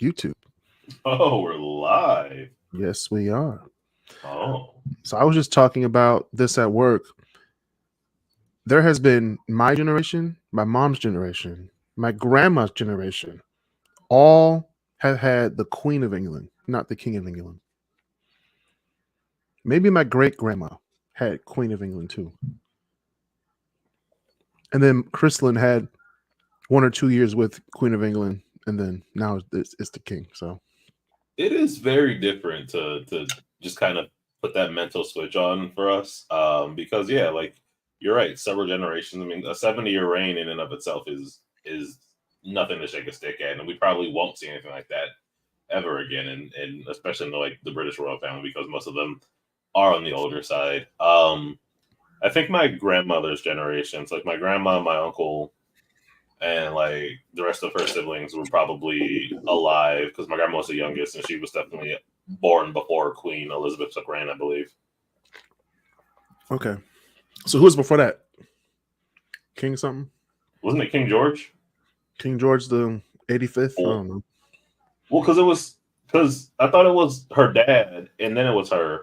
YouTube. Oh, we're live. Yes, we are. Oh, So I was just talking about this at work. There has been my generation, my mom's generation, my grandma's generation, all have had the Queen of England, not the King of England. Maybe my great grandma had Queen of England too. And then Chrislyn had 1 or 2 years with Queen of England, and then now it's the King. So it is very different to just kind of put that mental switch on for us. Because yeah, like you're right, several generations. I mean, a 70-year reign in and of itself is nothing to shake a stick at, and we probably won't see anything like that ever again. And especially in like the British royal family, because most of them are on the older side. I think my grandmother's generations, like my grandma, my uncle, and like the rest of her siblings were probably alive because my grandma was the youngest, and she was definitely born before Queen Elizabeth took reign, I believe. okay. So who was before that? King something? Wasn't it King George? King George the 85th? I Well, don't know. because it was because I thought it was her dad, and then it was her,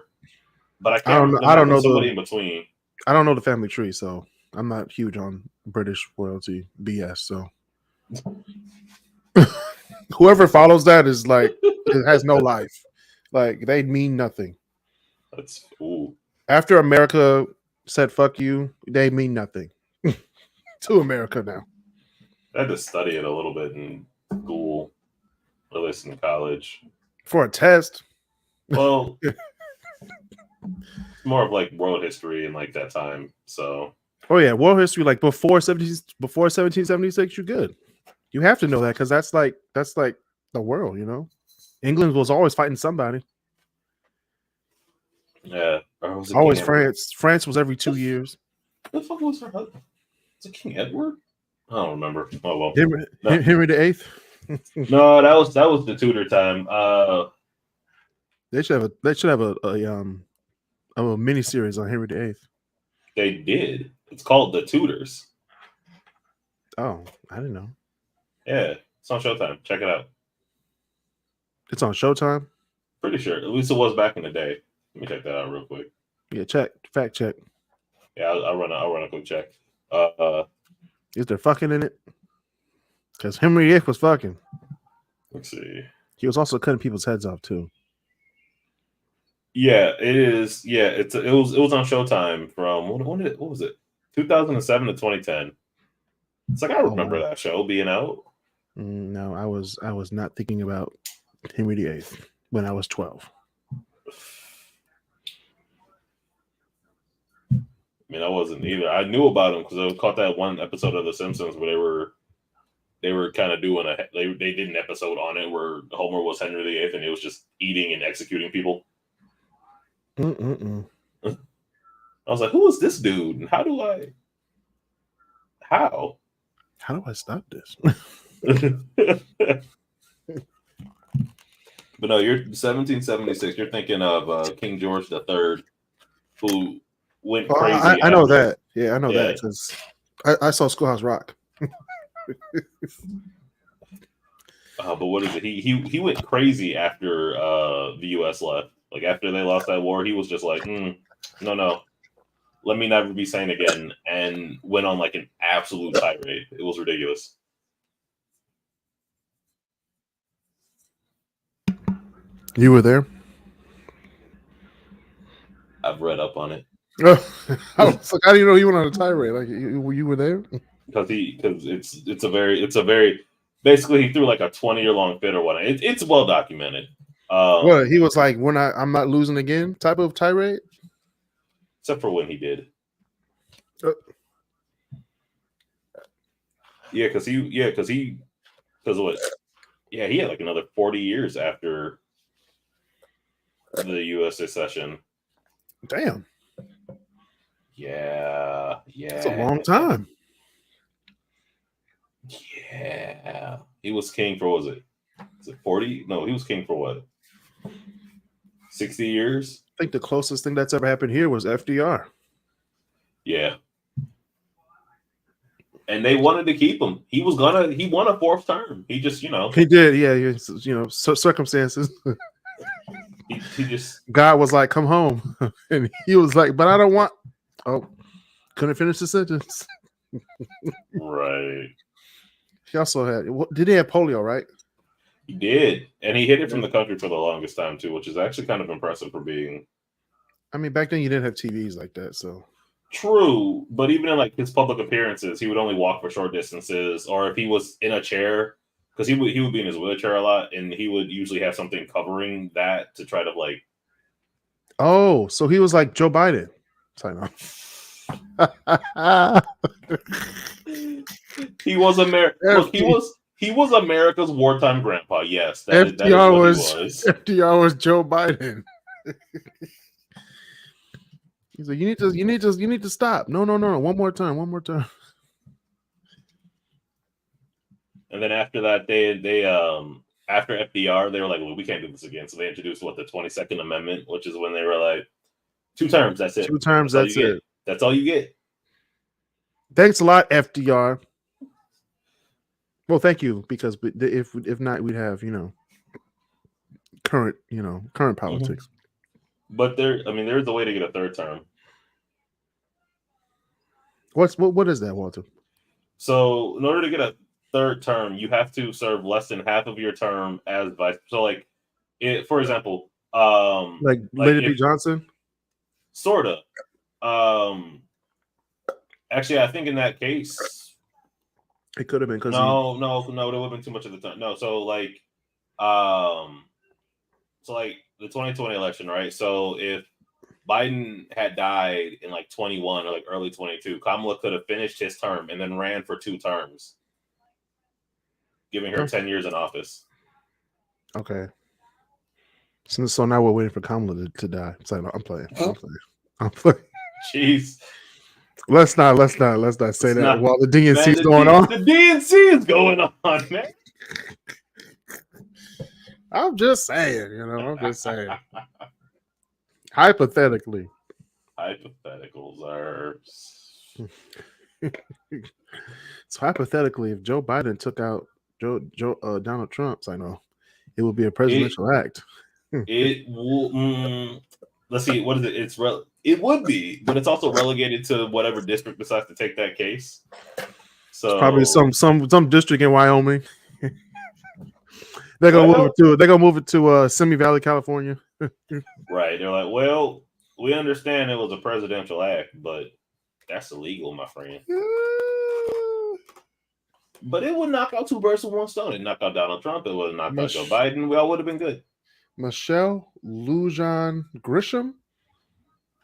but I I can't don't know. remember. There I might have don't been know somebody the in between. I don't know the family tree, so I'm not huge on British royalty BS. So whoever follows that is like it has no life. Like they mean nothing. That's ooh, After America said "fuck you," they mean nothing to America now. I had to study it a little bit in school, or at least in college. For a test. Well, it's more of like world history and like that time. So Oh yeah, world history like before 1776, you're good. You have to know that because that's like the world, you know. England was always fighting somebody. yeah, or was it King Always Edward? France. France was every The, 2 years. the fuck was her husband? Was it King Edward? I don't remember. Oh well. Henry, No, Henry the Eighth. no, that was the Tudor time. They should have a mini series on Henry the Eighth. They did. It's called the Tudors. Oh, I didn't know. Yeah, it's on Showtime. Check it out. It's on Showtime. Pretty sure. At least it was back in the day. Let me check that out real quick. Yeah, check fact check. Yeah, I'll run a quick check. Uh, Is there fucking in it? Because Henry the Eighth was fucking. let's see. He was also cutting people's heads off too. Yeah, it is. Yeah, it was on Showtime from what was it? 2007 to 2010. It's like I Oh remember wow. that show being out. No, I was not thinking about Henry the Eighth when I was 12. I mean, I wasn't either. I knew about him because I caught that one episode of The Simpsons where they were kind of doing they did an episode on it where Homer was Henry VIII and he was just eating and executing people. Mm-mm-mm. I was like, who is this dude? And how? How do I stop this? But no, you're 1776. You're thinking of King George III, who went Oh, I, crazy I know after. that. Yeah, I know Yeah, that because I saw Schoolhouse Rock. but what is it? He went crazy after the U.S. left. Like after they lost that war, he was just like, no, no, let me never be sane again, and went on like an absolute tirade. It was ridiculous. You were there? I've read up on it Oh, I was like, how do you know you went on a tirade? Like you were there? because it's a very basically he threw like a 20-year long fit or whatnot. It's well documented. What Um, he was like when I'm not losing again type of tirade. except for when he did. Uh, Because what? Yeah, he had like another 40 years after the U.S. secession. Damn, Yeah, that's a yeah, long time. yeah. He was king for what was it? Is it 40? No, he was king for what? 60 years? I think the closest thing that's ever happened here was FDR. Yeah. and they wanted to keep him. He won a fourth term. He just, He did, yeah, circumstances. he just God was like, "Come home," and he was like, "But I don't want." Oh, couldn't finish the sentence. right. He also had. Did he have polio? Right. He did, and he hid it from the country for the longest time too, which is actually kind of impressive for being. I mean, back then you didn't have TVs like that, so. True, but even in like his public appearances, he would only walk for short distances, or if he was in a chair, because he would be in his wheelchair a lot, and he would usually have something covering that to try to like. Oh, so he was like Joe Biden. Sorry, no. He was he was America's wartime grandpa. Yes, that is what he was. FDR was Joe Biden. He's like, you need to stop. No. One more time. And then after that, they after FDR, they were like, well, we can't do this again. So they introduced the 22nd Amendment, which is when they were like, 2 terms. That's it. 2 terms. That's it. That's all you get. Thanks a lot, FDR. Well, thank you, because if not, we'd have current politics. But there's a way to get a 3rd term. What is that, Walter? So in order to get a 3rd term, you have to serve less than half of your term as vice. So for example, like Lady B. Johnson, sorta. Actually, I think in that case, it could have been because no, there would have been too much of the time. No, so the 2020 election, right? So if Biden had died in 21 or early 22, Kamala could have finished his term and then ran for 2 terms, giving her 10 years in office. Okay. So now we're waiting for Kamala to die. So I'm playing. Jeez. Let's not say that while the DNC is going on. The DNC is going on, man. I'm just saying. Hypothetically. Hypotheticals are. So hypothetically, if Joe Biden took out Donald Trump, I know it would be a presidential act. It will. Let's see. What is it? It would be, but it's also relegated to whatever district decides to take that case. So it's probably some district in Wyoming. They're gonna move it to Simi Valley, California. Right. They're like, well, we understand it was a presidential act, but that's illegal, my friend. But it would knock out 2 birds with 1 stone. It knocked out Donald Trump. It would knock out Joe Biden. We all would have been good. Michelle Lujan Grisham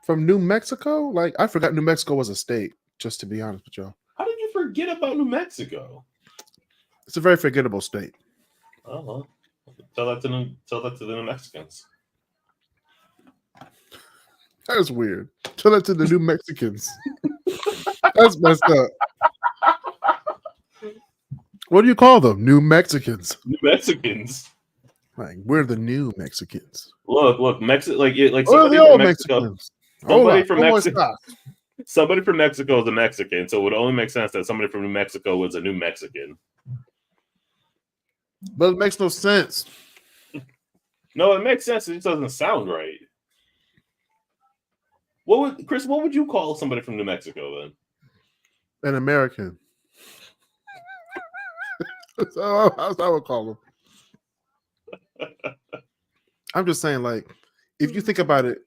from New Mexico. I forgot New Mexico was a state, just to be honest with y'all. How did you forget about New Mexico? It's a very forgettable state. Oh, tell that to the New Mexicans. That's weird. Tell that to the New Mexicans. That's messed up. What do you call them? New Mexicans. New Mexicans. We're the new Mexicans. Look, Mexico. Somebody from Mexico. Somebody from Mexico is a Mexican, so it would only make sense that somebody from New Mexico was a new Mexican. But it makes no sense. No, it makes sense. It just doesn't sound right. Chris? What would you call somebody from New Mexico then? An American. That's how I would call them. I'm just saying, if you think about it,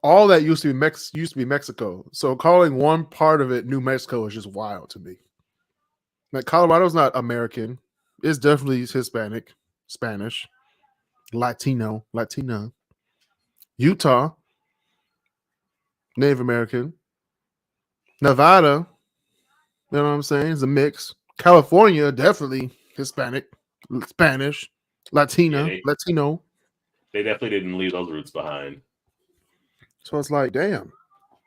all that used to be Mexico. So calling one part of it New Mexico is just wild to me. Colorado's not American. It's definitely Hispanic, Spanish, Latino. Utah, Native American. Nevada, you know what I'm saying? It's a mix. California, definitely Hispanic, Spanish, Latino. They definitely didn't leave those roots behind. So it's damn.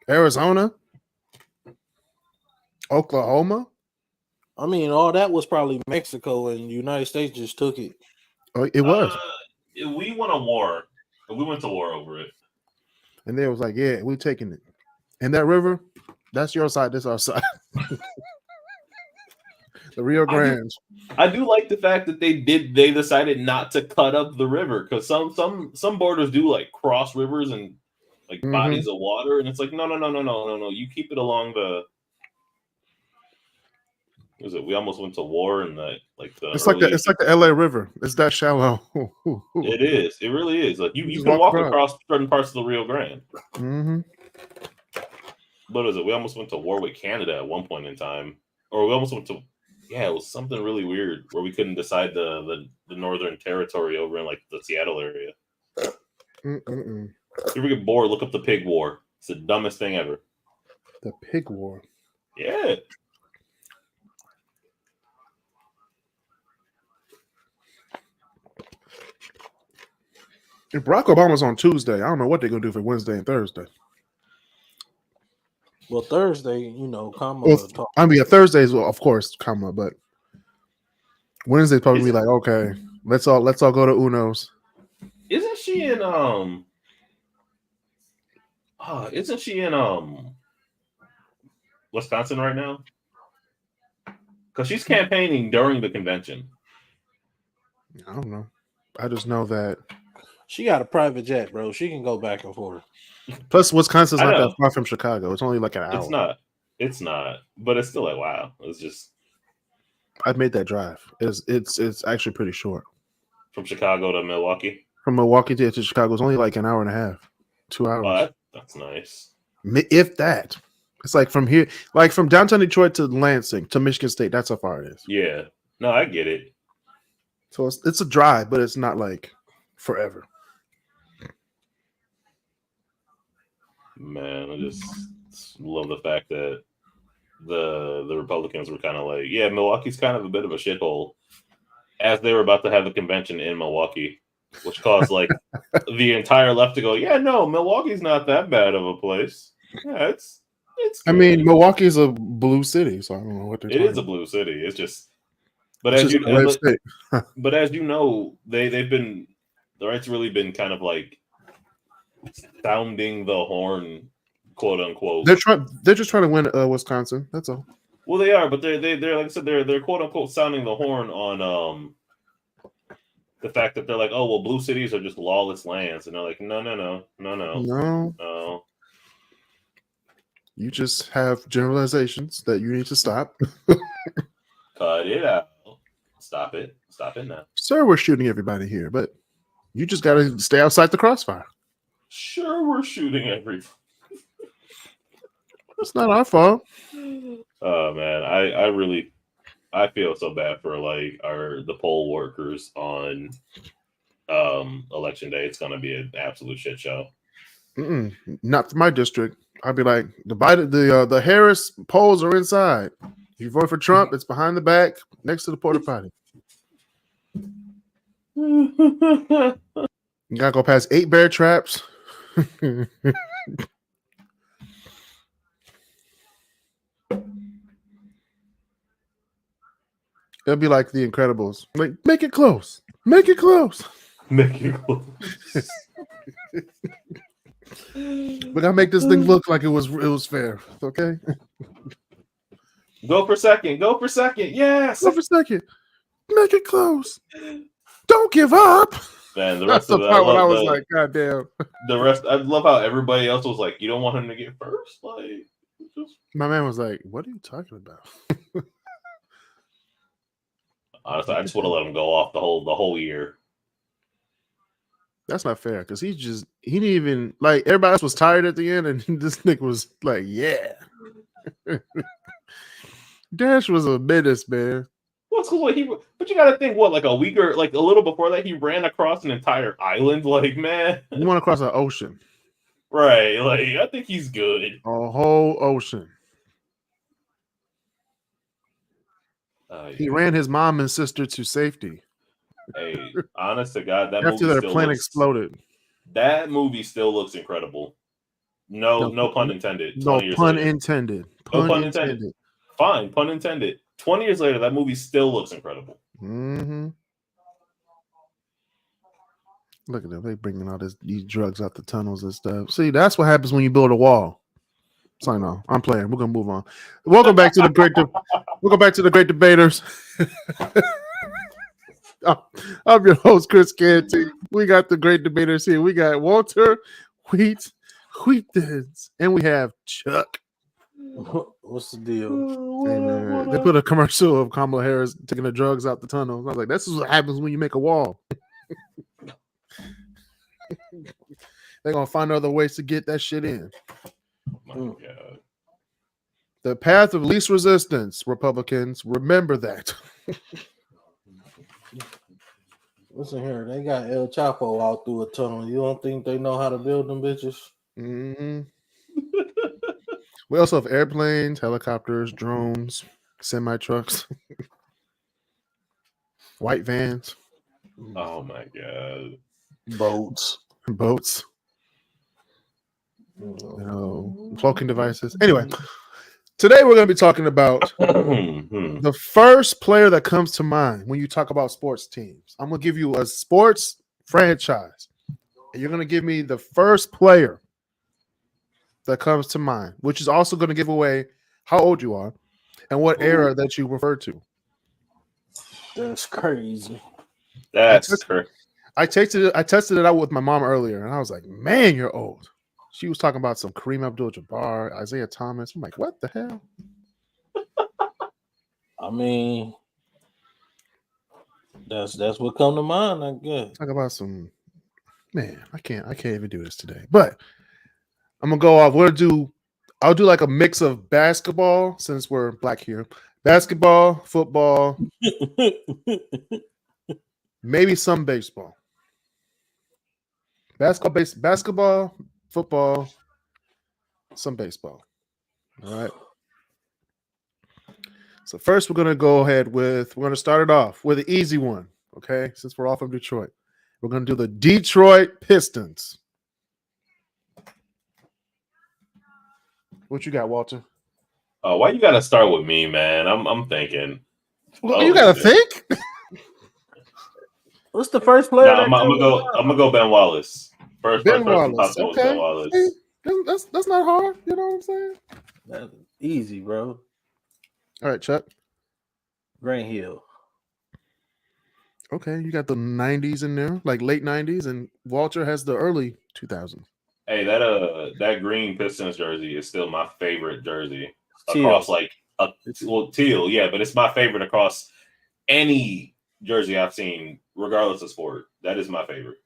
Arizona, Oklahoma. I mean, all that was probably Mexico, and the United States just took it. Oh, it was. We won a war. We went to war over it. And they was yeah, we're taking it. And that river, that's your side, this our side. The Rio Grande. I do like the fact that they decided not to cut up the river, because some borders do like cross rivers and like bodies of water, and it's like no. You keep it along the. What is it? We almost went to war in the It's like the LA River. It's that shallow. It is. It really is. Like you just can walk walk across certain parts of the Rio Grande. Mm-hmm. What is it? We almost went to war with Canada at one point in time, or we almost went to. Yeah, it was something really weird where we couldn't decide the Northern Territory over in like the Seattle area. If you ever get bored, look up the Pig War. It's the dumbest thing ever. The Pig War. Yeah. If Barack Obama's on Tuesday, I don't know what they're gonna do for Wednesday and Thursday. Well, Thursday, Kamala talk. I mean, Thursdays, well, of course, but Wednesday's probably be like, okay, let's all go to Uno's. Isn't she in Wisconsin right now? Because she's campaigning during the convention. I don't know. I just know that She got a private jet, bro. She can go back and forth. plus Wisconsin's not that far from Chicago. It's only like an hour. It's not. But it's still like, wow. It's just I've made that drive. It's actually pretty short. From Chicago to Milwaukee? From Milwaukee to Chicago is only like an hour and a half, 2 hours. Oh, that's nice. If that. It's like from here, like from downtown Detroit to Lansing to Michigan State. That's how far it is. Yeah. No, I get it. So it's a drive, but it's not like forever. Man, I just love the fact that the Republicans were kind of like, yeah, Milwaukee's kind of a bit of a shithole, as they were about to have the convention in Milwaukee, which caused like the entire left to go, yeah, no, Milwaukee's not that bad of a place. Yeah, it's. I mean, Milwaukee is a blue city, so I don't know what they're. It is a blue city. It's just, but as you know, they've been the right's really been kind of like sounding the horn, quote unquote. They're just trying to win Wisconsin. That's all. Well, they are, but they're like I said, they're quote unquote sounding the horn on the fact that they're like, oh well, blue cities are just lawless lands, and they're like, no. You just have generalizations that you need to stop. Cut it out. Stop it now. Sir, we're shooting everybody here, but you just got to stay outside the crossfire. Sure, we're shooting everybody. It's not our fault. Oh man, I feel so bad for like the poll workers on election day. It's gonna be an absolute shit show. Not for my district. I'd be like, the Harris polls are inside. If you vote for Trump, it's behind the back next to the porta potty. You gotta go past 8 bear traps. It'll be like The Incredibles. Like, make it close. Make it close. Make it close. But I make this thing look like it was fair. Okay. Go for second. Yes. Go for second. Make it close. Don't give up. Man, the That's rest the of part when I was like, God damn. The rest, I love how everybody else was like, you don't want him to get first? Like, my man was like, what are you talking about? Honestly, I just want to let him go off the whole year. That's not fair because he didn't even like everybody else was tired at the end, and this nigga was like, yeah. Dash was a menace, man. What's cool? But you got to think, what, like a week or like a little before that, he ran across an entire island. Like, man, he went across an ocean, right? Like, I think he's good. A whole ocean. He ran his mom and sister to safety. Hey, honest to God, that after movie their plane exploded. That movie still looks incredible. No pun intended. No pun intended. Pun intended. Fine, pun intended. 20 years later, that movie still looks incredible. Mm-hmm. Look at them. They bringing all these drugs out the tunnels and stuff. See, that's what happens when you build a wall. Sign off. I'm playing. We're gonna move on. Welcome back to the Great Debaters. I'm your host, Chris Canty. We got the Great Debaters here. We got Walter Wheatons, and we have Chuck. What's the deal? Hey, man, they put a commercial of Kamala Harris taking the drugs out the tunnel. I was like, this is what happens when you make a wall. They're gonna find other ways to get that shit in. My God. The path of least resistance, Republicans. Remember that. Listen here, they got El Chapo out through a tunnel. You don't think they know how to build them bitches? Mm-hmm. We also have airplanes, helicopters, drones, semi-trucks, white vans, Oh my God. Boats. boats, cloaking devices. Anyway, today we're going to be talking about the first player that comes to mind when you talk about sports teams. I'm going to give you a sports franchise, and you're going to give me the first player that comes to mind, which is also going to give away how old you are and what era that you refer to. That's crazy. That's correct. I tested it out with my mom earlier, and I was like, "Man, you're old." She was talking about some Kareem Abdul-Jabbar, Isaiah Thomas. I'm like, "What the hell?" I mean, that's what come to mind, I guess. Talk about some man. I can't even do this today. But I'm gonna go off. I'll do like a mix of basketball since we're black here. Basketball, football, maybe some baseball. Basketball, football, some baseball. All right. So first, we're gonna start it off with an easy one. Okay, since we're all from Detroit, we're gonna do the Detroit Pistons. What you got, Walter? Why you gotta start with me, man? I'm thinking. Well, you gotta think. What's the first player? I'm gonna go Ben Wallace. First Ben person Wallace. popped in was Okay. Ben Wallace. Hey, that's not hard. You know what I'm saying? That's easy, bro. All right, Chuck. Grant Hill. Okay, you got the 90s in there, like late 90s, and Walter has the early 2000s. Hey, that green Pistons jersey is still my favorite jersey Teal. across teal, yeah, but it's my favorite across any jersey I've seen, regardless of sport. That is my favorite.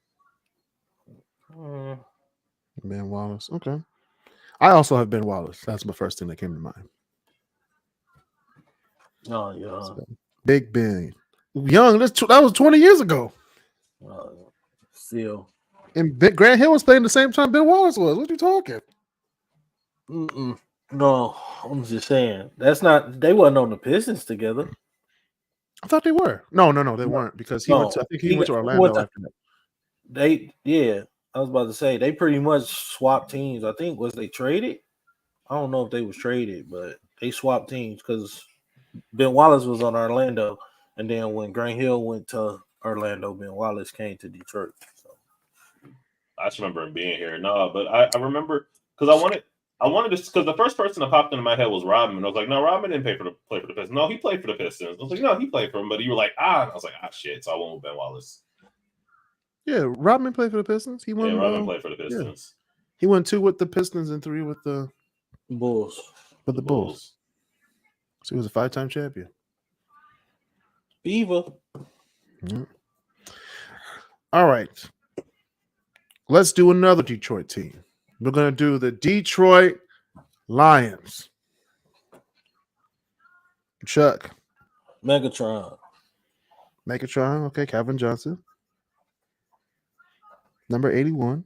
Ben Wallace. Okay. I also have Ben Wallace. That's my first thing that came to mind. Oh yeah. So, Big Ben. Young. That was 20 years ago. Still. And Grant Hill was playing the same time Ben Wallace was. What you talking? No, I'm just saying. They wasn't on the Pistons together. I thought they were. No, they weren't because he went to Orlando after that. I was about to say they pretty much swapped teams. I think they traded? I don't know if they was traded, but they swapped teams because Ben Wallace was on Orlando, and then when Grant Hill went to Orlando, Ben Wallace came to Detroit. So I just remember him being here. No, but I remember because I wanted to because the first person that popped into my head was Rodman. I was like, no, Rodman didn't play for the Pistons. No, he played for the Pistons. I was like, no, he played for them, but you were like, and I was like, shit. So I went with Ben Wallace. Yeah, Rodman played for the Pistons. Rodman played for the Pistons. Yeah. He won 2 with the Pistons and 3 with the Bulls. With the Bulls. So he was a 5-time champion. Beaver. Yeah. All right. Let's do another Detroit team. We're going to do the Detroit Lions. Chuck. Megatron. Okay, Calvin Johnson. Number 81.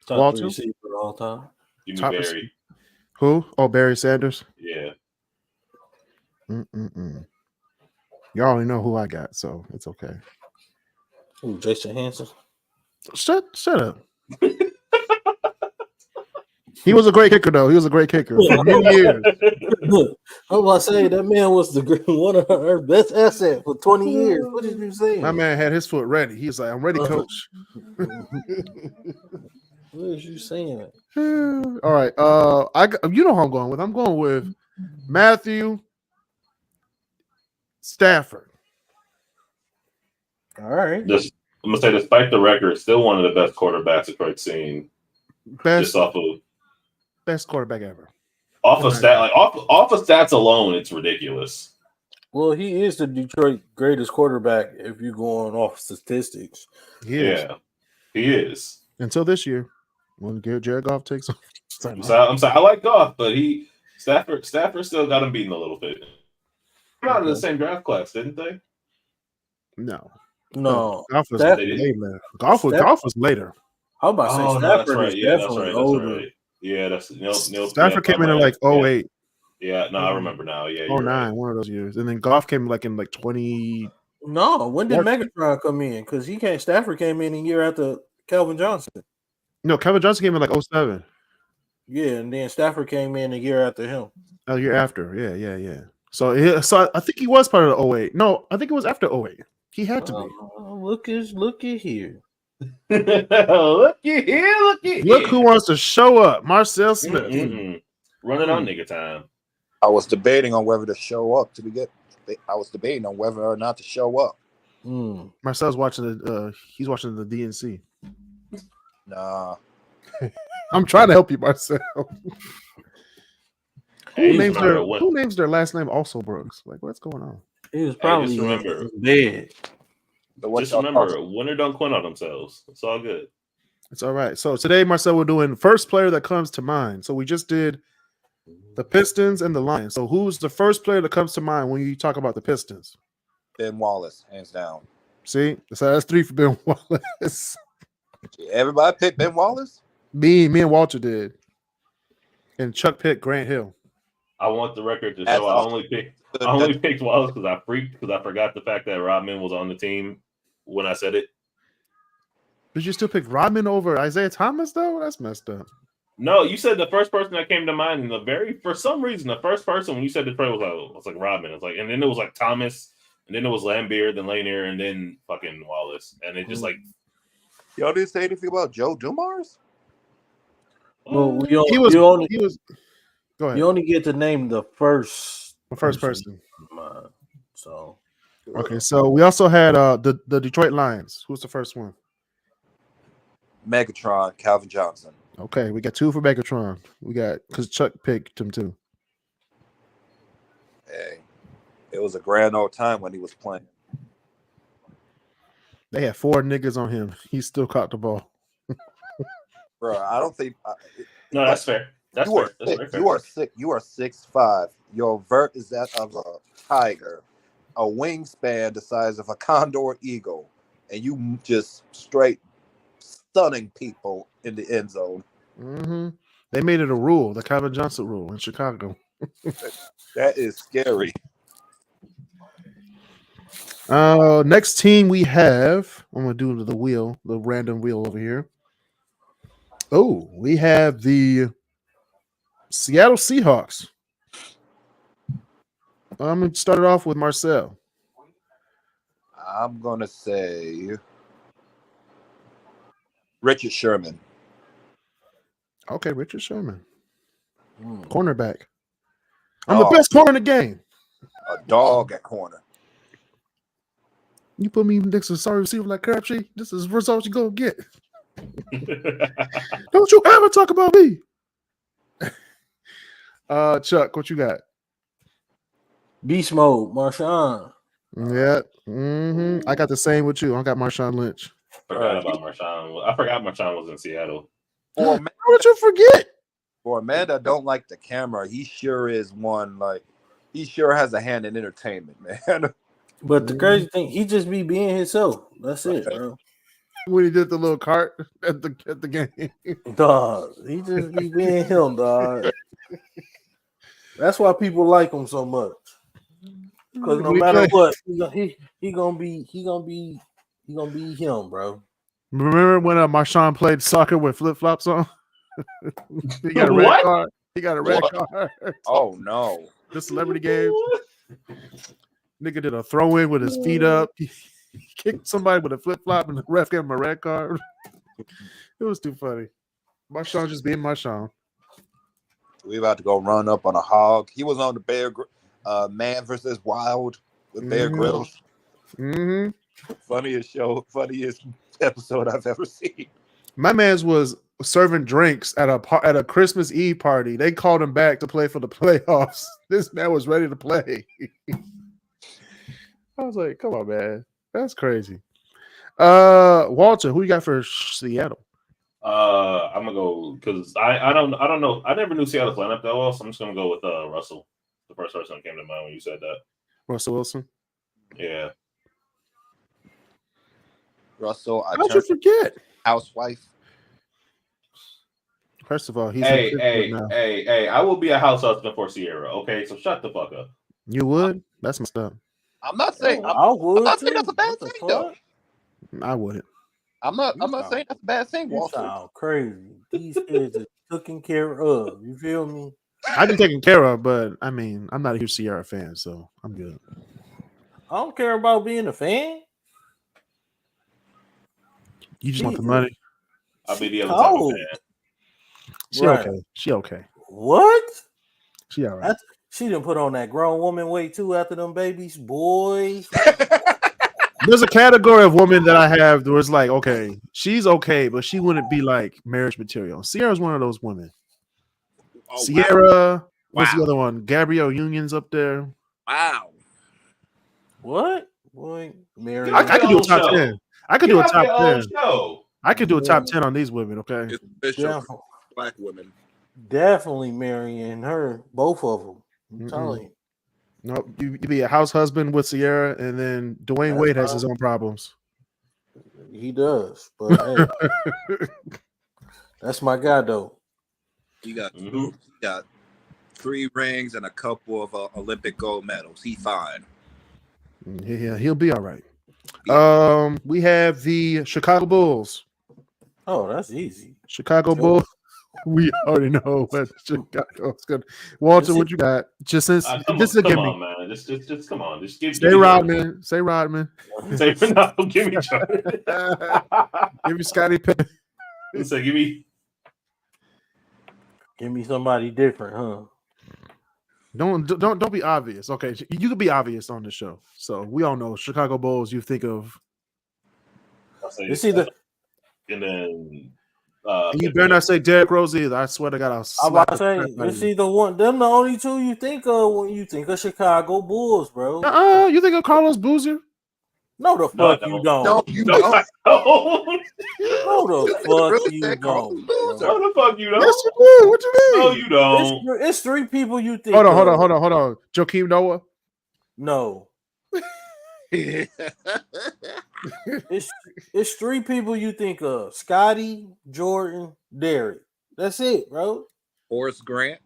Top Walter. 3 receiver of all time. You knew Barry. Who? Oh, Barry Sanders. Yeah. You already know who I got, so it's okay. Ooh, Jason Hanson. Shut up. He was a great kicker, though. He was a great kicker for many years. I was about to say that man was one of our best assets for 20 years. What did you say? My man had his foot ready. He was like, "I'm ready, coach." What is you saying? All right. You know who I'm going with. I'm going with Matthew Stafford. All right. Just I'm gonna say, despite the record, still one of the best quarterbacks Detroit's seen. Best Just best quarterback ever. off of stats alone, it's ridiculous. Well, he is the Detroit greatest quarterback if you're going off statistics. He is. Yeah, he is. Until this year, when Jared Goff takes off. I'm sorry. I like Goff, but Stafford still got him beaten a little bit. They're out of the same draft class, didn't they? No. Goff was way later. Goff was later. How about to say no, Stafford that's right. is Yeah, definitely that's right. older. That's right. Yeah, that's Stafford came in like 08. Yeah, no, I remember now. Yeah, you're 09, right. one of those years. And then Goff came in 20. No, when did Megatron come in? Because Stafford came in a year after Calvin Johnson. No, Calvin Johnson came in 07. Yeah, and then Stafford came in a year after him. A year after. Yeah. So I think he was part of the 08. No, I think it was after 08. He had to be. Look at here. Look who wants to show up. Marcel Smith. Running on nigga time. I was debating on whether to show up I was debating on whether or not to show up. Marcel's watching he's watching the DNC. Nah. I'm trying to help you, Marcel. Hey, who names their last name also Brooks? Like, what's going on? He was probably dead. Just remember, winner don't quit on themselves. It's all good. It's all right. So today, Marcel, we're doing first player that comes to mind. So we just did the Pistons and the Lions. So who's the first player that comes to mind when you talk about the Pistons? Ben Wallace, hands down. See? So that's 3 for Ben Wallace. Everybody picked Ben Wallace? Me and Walter did. And Chuck picked Grant Hill. I want the record to show I only picked Wallace because I forgot the fact that Rodman was on the team when I said it. Did you still pick Rodman over Isaiah Thomas though? That's messed up. No, you said the first person that came to mind, and for some reason the first person when you said Detroit was like Rodman. It's like, and then it was like Thomas, and then it was Lambeer, then Lanier, and then fucking Wallace, and it just like. Y'all didn't say anything about Joe Dumars? Well, he was. Go ahead. You only get to name the first person. So okay, so we also had the Detroit Lions. Who's the first one? Megatron, Calvin Johnson. Okay, we got 2 for Megatron. We got because Chuck picked him too. Hey, it was a grand old time when he was playing. They had 4 niggas on him. He still caught the ball. Bro, I don't think. No, that's fair. That's you fair. You are 6'5". Your vert is that of a tiger, a wingspan the size of a condor eagle, and you just straight stunning people in the end zone. Mm-hmm. They made it a rule, the Calvin Johnson rule in Chicago. That is scary. Next team we have, I'm gonna do the random wheel over here. Oh, we have the Seattle Seahawks. I'm gonna start it off with Marcel. I'm gonna say Richard Sherman. Okay, Richard Sherman. Cornerback. I'm the best corner in the game. A dog at corner. You put me next to a sorry receiver like Crabtree, this is the result you gonna get. Don't you ever talk about me. Chuck, what you got? Beast mode, Marshawn. Yeah. Mm-hmm. I got the same with you. I got Marshawn Lynch. Forgot about Marshawn. I forgot Marshawn was in Seattle. How did you forget? For a man that don't like the camera, he sure is one. Like, he sure has a hand in entertainment, man. But the crazy thing, he just be being himself. That's it, bro. When he did the little cart at the game. Dog, he just be being him, dog. That's why people like him so much. Because no matter what, he gonna be him, bro. Remember when Marshawn played soccer with flip flops on? He got a red card. He got a red card. Oh no! The celebrity game. Nigga did a throw in with his feet up. He kicked somebody with a flip flop, and the ref gave him a red card. It was too funny. Marshawn just being Marshawn. We about to go run up on a hog. He was on the Man versus Wild with Bear Mhm. Grylls. Mm-hmm. Funniest episode I've ever seen. My man's was serving drinks at a Christmas Eve party. They called him back to play for the playoffs. This man was ready to play. I was like, come on, man. That's crazy. Walter, who you got for Seattle? I'm gonna go because I don't know. I never knew Seattle's lineup that well, so I'm just gonna go with Russell. The first person that came to mind when you said that. Russell Wilson. Yeah. Russell, I How'd you turned forget? housewife. First of all, he's Hey, in hey, now. hey! I will be a house husband for Sierra. Okay, so shut the fuck up. You would? That's messed up. I'm not saying I would. I'm not saying too. that's a bad What the thing though. fuck? I wouldn't. I'm not You saying that's a bad thing, You Walter. sound crazy. These kids are taken care of. You feel me? I've been taken care of, but I mean, I'm not a huge Sierra fan, so I'm good. I don't care about being a fan. You just want the Jesus. money. I'll be the other type of Cold. fan. She Right. okay. She okay. What? She all right. She didn't put on that grown woman weight too after them babies, boy. There's a category of woman that I have where it's like, okay, she's okay, but she wouldn't be like marriage material. Sierra's one of those women. Oh, Sierra, what's the Wow. other one? Gabrielle Union's up there. Wow. What? Boy, Mary. I could do a own top show. 10. I could You do a have top your own 10. show. I could do a top 10 on these women, okay? It's official Def- black women. definitely marrying her, both of them. I'm Mm-mm. telling you. No, you be a house husband with Sierra, and then Dwayne That's Wade has fine. his own problems. He does. But hey, that's my guy though. He got Mhm. he got 3 rings and a couple of Olympic gold medals. He fine. Yeah, he'll be all right. Yeah. We have the Chicago Bulls. Oh, that's easy. Chicago Sure. Bulls. We already know what Chicago's good. Walter, This what you got? Just since Come this is a on, gimme. man. Just come on. Just give Say me Rodman. Say Rodman. Say no, give me Jordan. Give me Scottie Pippen. Say give me. Give me somebody different, huh? Don't be obvious. Okay, you could be obvious on the show. So we all know Chicago Bulls. You think of, I'll say, You see the and then and you better not say Derrick Rose either. I swear to God, I'll I'm slap about to the say crap out you of see the one them the only two you think of when you think of Chicago Bulls, bro. You think of Carlos Boozer? No, the No, I fuck you don't. don't. No, you no, don't. I don't. No, the fuck Really you said Carlos don't. Boozer. bro. No, the fuck you don't. Yes, you do. What you mean? No, you don't. It's 3 people you think. Hold of. on. Joakim Noah. No, it's 3 people you think of: Scotty, Jordan, Derrick. That's it, bro. Horace Grant.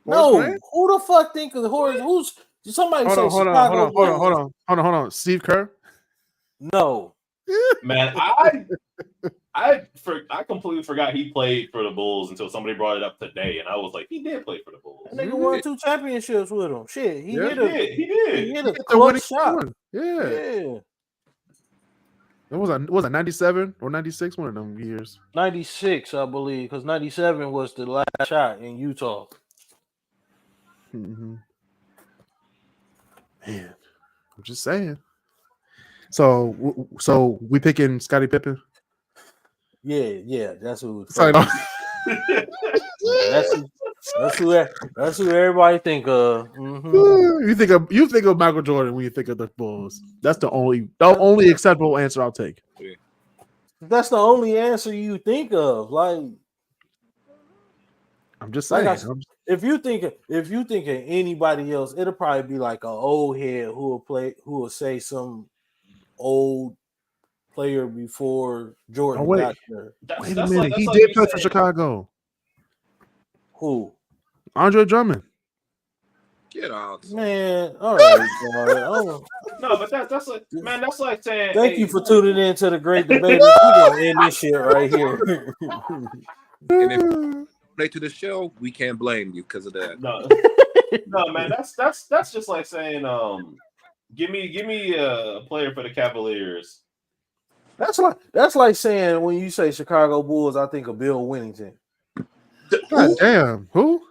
No, Grant? who the fuck think of Horace? Who's somebody say Hold Chicago Bulls? on. Steve Kerr. No, Man, I completely forgot he played for the Bulls until somebody brought it up today, and I was like, he did play for the Bulls. that nigga won 2 championships with him. Shit, he Yeah, hit He a did. He he did. hit a The winning clutch shot. one. Yeah. Yeah, It was it 97 or 96? One of them years. 96, I believe, because 97 was the last shot in Utah. Mm-hmm. Man, I'm just saying. So we picking Scottie Pippen. Yeah, that's who. Sorry, That's who everybody think of. Mhm. you think of Michael Jordan when you think of the Bulls. That's the only acceptable answer I'll take. That's the only answer you think of. Like, I'm just Like saying. I- if you think of anybody else, it'll probably be like an old head who will say some old player before Jordan wait. got there. Wait a That's minute. like He you did play for saying- Chicago. Who? Andre Drummond. Get out. Man, all right, bro. No, but that's like, man, that's like saying. Thank hey, you for tuning in to the Great Debaters. We're gonna end this shit right here. And if you donate to the show, we can't blame you because of that. No, man, that's just like saying, give me a player for the Cavaliers. That's like saying when you say Chicago Bulls, I think of Bill Winnington. God damn. Who?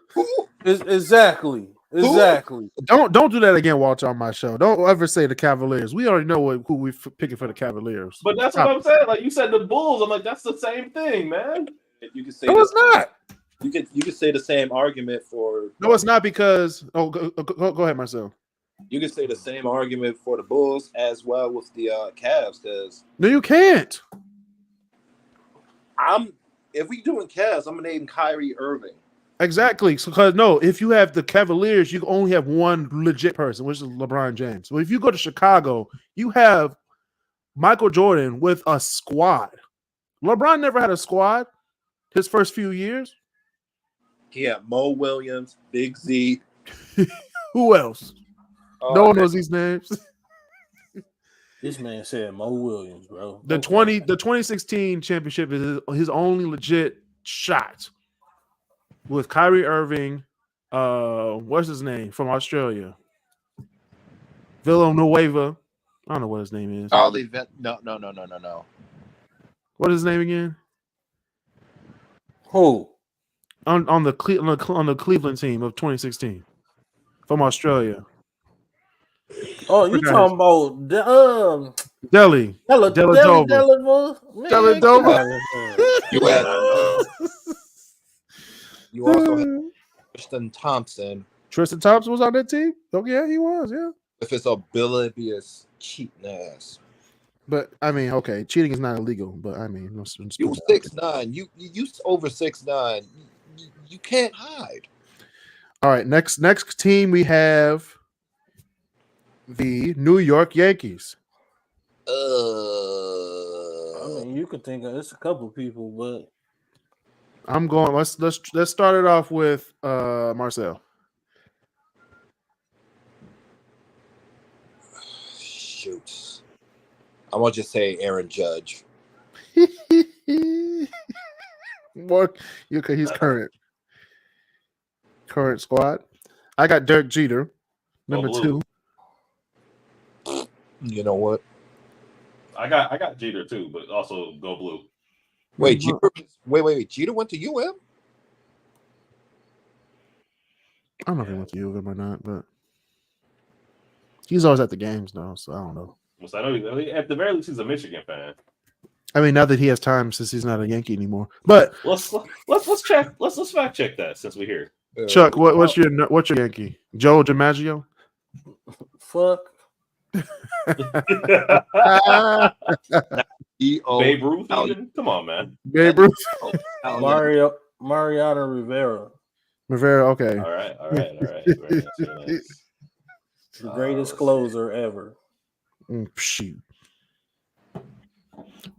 Exactly. Don't do that again, Walter, on my show. Don't ever say the Cavaliers. We already know who we're picking for the Cavaliers. But that's what I'm saying. Like you said, the Bulls. I'm like, that's the same thing, man. You can say No, it's not. You can say the same argument for. No, it's not because. Oh, go ahead, Marcel. You can say the same argument for the Bulls as well with the Cavs. Because No, you can't. if we doing Cavs, I'm gonna name Kyrie Irving. Exactly. Because no, if you have the Cavaliers, you only have one legit person, which is LeBron James. So if you go to Chicago, you have Michael Jordan with a squad. LeBron never had a squad his first few years. He had Mo Williams, Big Z. Who else? No one knows these names. This man said Mo Williams, bro. The 2016 championship is his only legit shot with Kyrie Irving. What's his name from Australia? Villanueva. I don't know what his name is. No. What is his name again? Who? On the Cleveland team of 2016 from Australia. Oh, you talking about Delhi. Dellavedova? You also had Tristan Thompson. Tristan Thompson was on that team? Oh, yeah, he was, yeah. If it's oblivious cheating ass. But I mean, okay, cheating is not illegal, but I mean, You 6'9", you over 6'9", you can't hide. All right, next team we have the New York Yankees. I mean, you could think of it's a couple people, but I'm going. Let's start it off with Marcel. Shoot, I want to just say Aaron Judge. Mark, he's current squad. I got Derek Jeter, number 2. You know what? I got Jeter too, but also go blue. Wait, Jeter went to UM? I don't know if he went to UM or not, but he's always at the games now, so I don't know. So I know at the very least he's a Michigan fan. I mean, now that he has time since he's not a Yankee anymore. But let's check. Let's fact check that since we're here. Chuck, what's your Yankee? Joe DiMaggio? fuck. Babe Ruth, even? Come on, man. Babe Ruth. Mariano Rivera. Rivera, okay. All right. Very nice. The greatest closer ever. Shoot.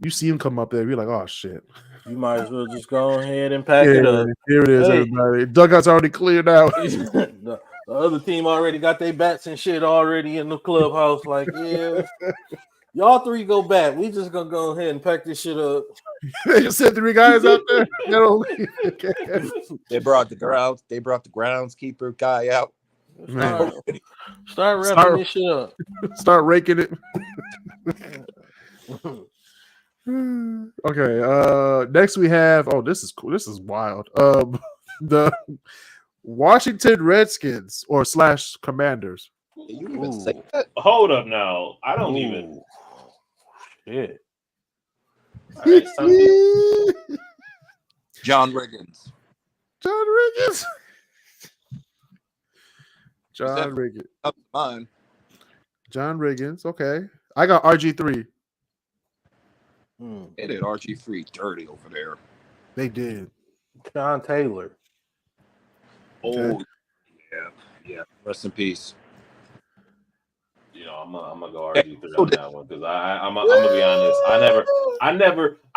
You see him come up there, you're like, oh shit. You might as well just go ahead and pack it up. Here it is, everybody. Dugout's already cleared out. The other team already got their bats and shit already in the clubhouse. Like, yeah, y'all three go back. We just gonna go ahead and pack this shit up. They just sent 3 guys out there. They brought the groundskeeper guy out. Start wrapping this shit up. Start raking it. Okay. Next we have. Oh, this is cool. This is wild. The Washington Redskins or / Commanders. Did you even say that? Hold up now. I don't even. Shit. All right, John Riggins. Up mine. John Riggins. Okay. I got RG3. They did RG3 dirty over there. They did. John Taylor. Oh, yeah. Rest in peace. You know, I'm gonna go RG3 on that one because I'm gonna be honest.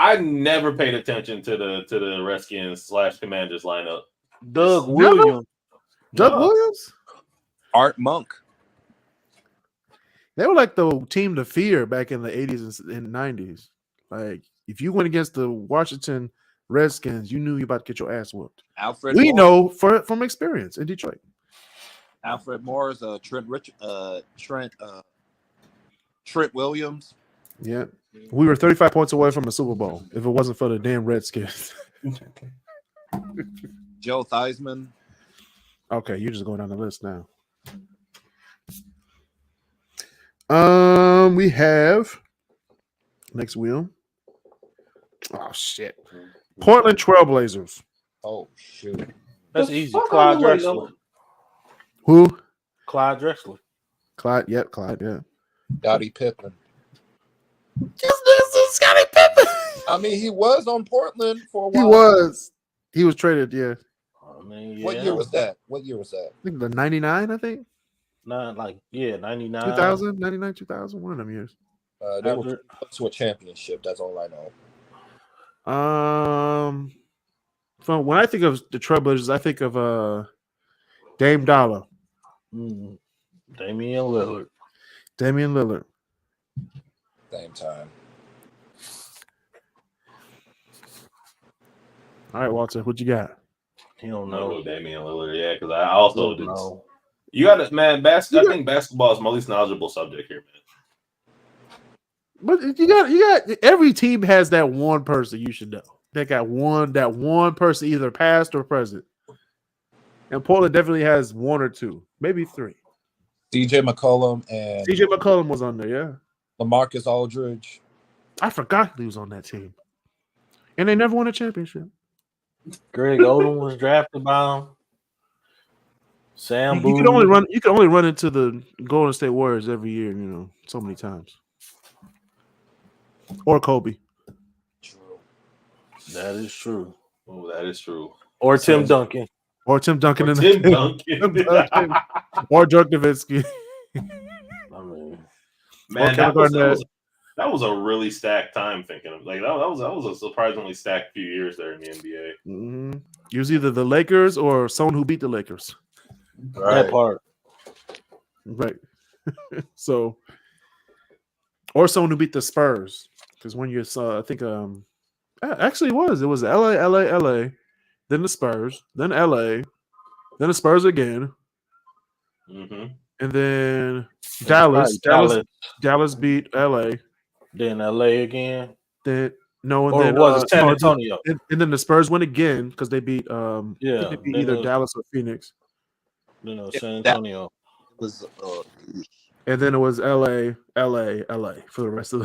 I never paid attention to the Redskins / Commanders lineup. Doug Williams. Williams? Art Monk. They were like the team to fear back in the 80s and 90s. Like, if you went against the Washington Redskins, you knew you about to get your ass whooped. We know from experience in Detroit. Alfred Morris, Trent Williams. Yeah. We were 35 points away from the Super Bowl if it wasn't for the damn Redskins. Joe Theismann. Okay, you're just going down the list now. We have next wheel. Oh shit! Portland Trailblazers. Oh shoot. That's The easy. fuck Clyde are you waiting Drexler. on? Who? Clyde Drexler. Clyde. Yep, Clyde. Yeah. Scottie Pippen. Scottie Pippen. I mean, he was on Portland for a while. He was. He was traded. Yeah. I mean, What year was that? What year was that? I think the 99. I think Not like 99. 2000, 99, 2000. One of them years. They were close to a championship. That's all I know. From when I think of the Trailblazers, I think of Dame Dollar, Damian Lillard. Damian Lillard. Same time. All right, Walter, what you got? He don't No, know. Damian Lillard. Yeah, because I also did. No. You got it, man. I think basketball is my least knowledgeable subject here, man. But you got every team has that one person you should know. They got that one person either past or present. And Portland definitely has one or two, maybe three. CJ McCollum and CJ McCollum was on there, yeah. LaMarcus Aldridge. I forgot he was on that team. And they never won a championship. Greg Oden was drafted by him. Sam You Bowie. can only run into the Golden State Warriors every year, so many times. Or Kobe. True. That is true. Oh, that is true. Or Tim Duncan. Or Tim Duncan. Or in Tim the Duncan. Or Dirk Nowitzki. I mean, Man, Kevin Garnett. that was a really stacked time thinking of that was a surprisingly stacked few years there in the NBA. Mm-hmm. It was either the Lakers or someone who beat the Lakers. that part. Right. So, or someone who beat the Spurs. Because when you saw, I think, actually it was LA, then the Spurs, then LA, then the Spurs again, Mm-hmm. and then Dallas beat LA. Then LA again. Then no, and Or then was it San no, Antonio? and then the Spurs win again because they beat I think Yeah, they beat then either it was- Dallas or Phoenix, Then it was San Antonio. It was and then it was LA for the rest of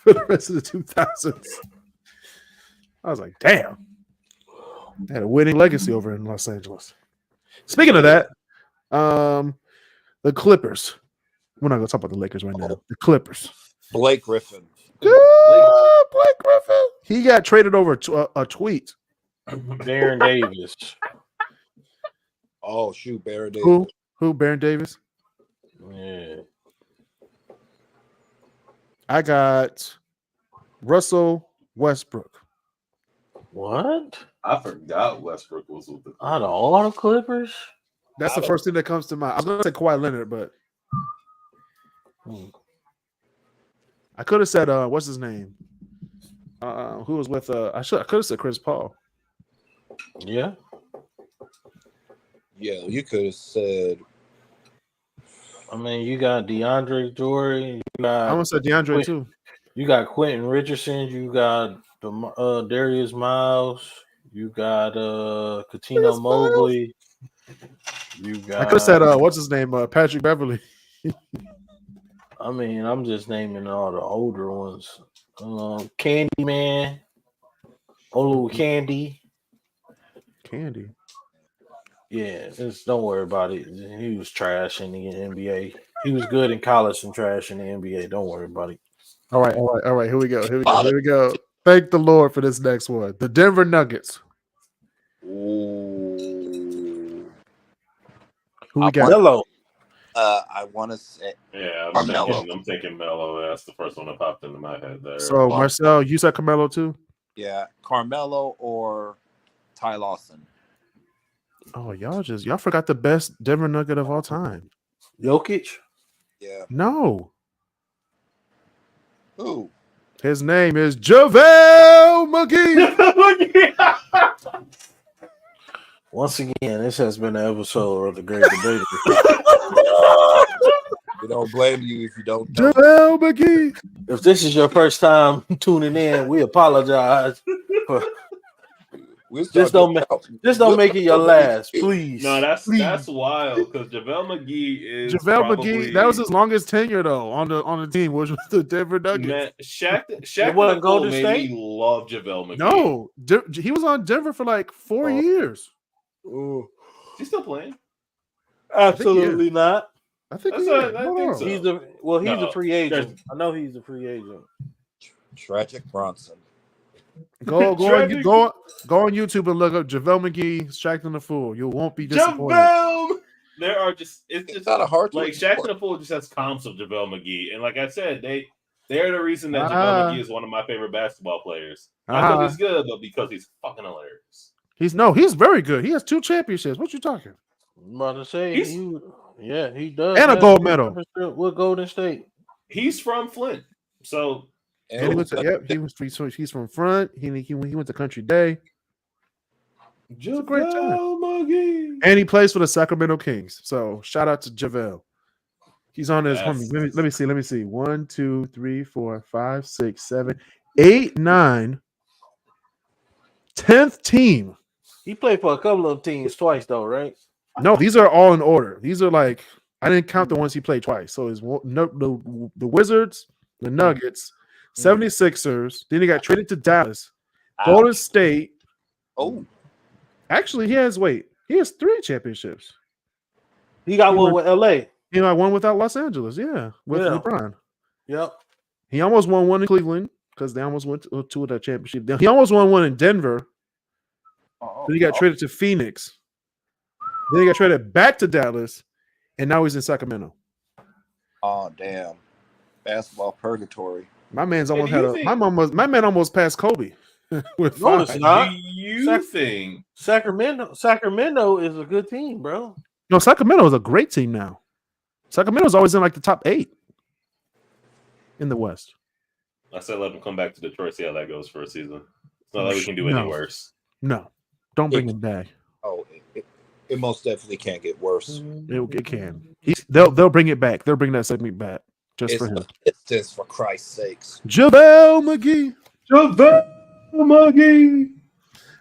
the 2000s. I was like, damn, they had a winning legacy over in Los Angeles. Speaking of that, the Clippers. We're not going to talk about the Lakers right now. The Clippers. Blake Griffin. Blake Griffin. He got traded over a tweet. Darren Davis. Oh shoot, Barrett Davis. Who? Baron Davis. Yeah. I got Russell Westbrook. What? I forgot Westbrook was with the Out of all the Clippers? That's the first thing that comes to mind. I was going to say Kawhi Leonard, but I could have said what's his name? Who was with I could have said Chris Paul. Yeah. Yeah, you could have said I mean, you got DeAndre Jordan. I want to say DeAndre too. You got Quentin Richardson. You got Darius Miles. You got Coutinho Mobley. You got. I could have said what's his name? Patrick Beverly. I mean, I'm just naming all the older ones. Candyman. Olu Candy. Candy. Yeah, don't worry about it. He was trash in the NBA. He was good in college and trash in the NBA. Don't worry about it. All right. Here we go. Thank the Lord for this next one. The Denver Nuggets. ooh. Who we got? Melo. I want to say Yeah, Carmelo. I'm thinking Melo. That's the first one that popped into my head there. So Marcel, you said Carmelo too? yeah, Carmelo or Ty Lawson. Oh, y'all forgot the best Denver Nugget of all time. Jokic. Yeah. No. Who? His name is JaVale McGee. Once again, this has been an episode of The Great Debate. We don't blame you if you don't know. JaVale McGee. If this is your first time tuning in, we apologize. We'll Just don't make it your last, please. No, that's Please. wild because JaVale McGee is JaVale probably McGee, that was his longest tenure though on the team, which was the Denver Nuggets. man. Shaq It wasn't Nicole Golden made State? me love JaVale McGee. No, he was on Denver for like 4 years. He's still playing. Absolutely not. I think That's he what is. I Hold think on. so. He's No, a free agent. there's- I know he's a free agent. Tragic Bronson. Go Tragic. on YouTube and look up JaVale McGee, Shaqtin' the Fool. You won't be disappointed. JaVale. There are it's It's just not a hard like twitch sport. Shaq the Fool just has comps of JaVale McGee, and like I said, they're the reason that Ah. JaVale McGee is one of my favorite basketball players. Not Ah. because he's good, but because he's fucking hilarious. He's very good. He has 2 championships. What you talking? I'm about to say He's- he does. And a have gold medal. with Golden State. He's from Flint, so And he went to, he's from front. He went to Country Day. a great time. JaVale McGee. And he plays for the Sacramento Kings. So shout out to JaVale. He's on his Yes. let me see. 1, 2, 3, 4, 5, 6, 7, 8, 9, 10th team. He played for a couple of teams twice, though, right? No, these are all in order. These are like I didn't count the ones he played twice. So it's the Wizards, the Nuggets, 76ers. Then he got traded to Dallas, Golden State. Oh, Actually, he has 3 championships. He got one with LA. You know, I won without Los Angeles. Yeah, with Yeah. LeBron. Yep. He almost won one in Cleveland because they almost went to that championship. He almost won one in Denver. Then he got traded to Phoenix. Then he got traded back to Dallas, and now he's in Sacramento. Oh, damn. Basketball purgatory. My man's Hey, almost do you had a think- my man almost passed Kobe with No, 5. it's not. Do you think? Sacramento is a good team, bro. No, Sacramento is a great team now. Sacramento's always in like the top 8 in the West. I said let him come back to Detroit, see how that goes for a season. It's not like we can do any No. worse. No, don't bring him back. Oh, it most definitely can't get worse. It can. They'll bring it back. They'll bring that segment back just It's for him. the Pistons, for Christ's sakes. JaVale McGee. JaVale McGee.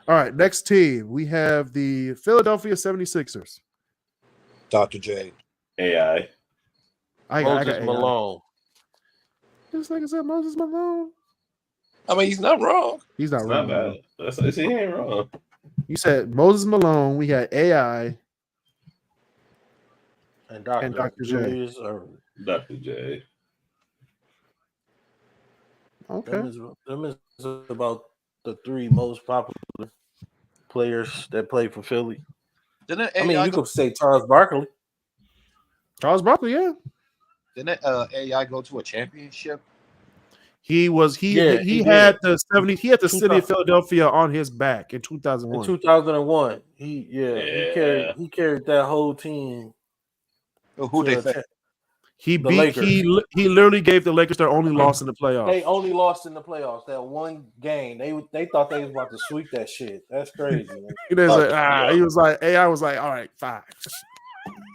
All right, next team. We have the Philadelphia 76ers. Dr. J. AI. I got Moses AI. Malone. This nigga said Moses Malone. I mean, he's not wrong. He's not It's wrong. not bad. He ain't wrong. You said Moses Malone. We had AI. And Dr. And Dr. J. Julius Erving. Dr. J. Okay. Them is about the 3 most popular players that play for Philly. Didn't I mean, AI you go, could say Charles Barkley. Charles Barkley, yeah. didn't AI go to a championship? He Yeah, he he had the 70. He had the city of 2000. Philadelphia on his back in In 2001. 2001, he Yeah. carried that whole team. Who to they a say? cha- He the beat Lakers. he literally gave the Lakers their only loss in the playoffs. They only lost in the playoffs that one game. They thought they was about to sweep that shit. That's crazy. Man. He was like AI was like, all right, fine.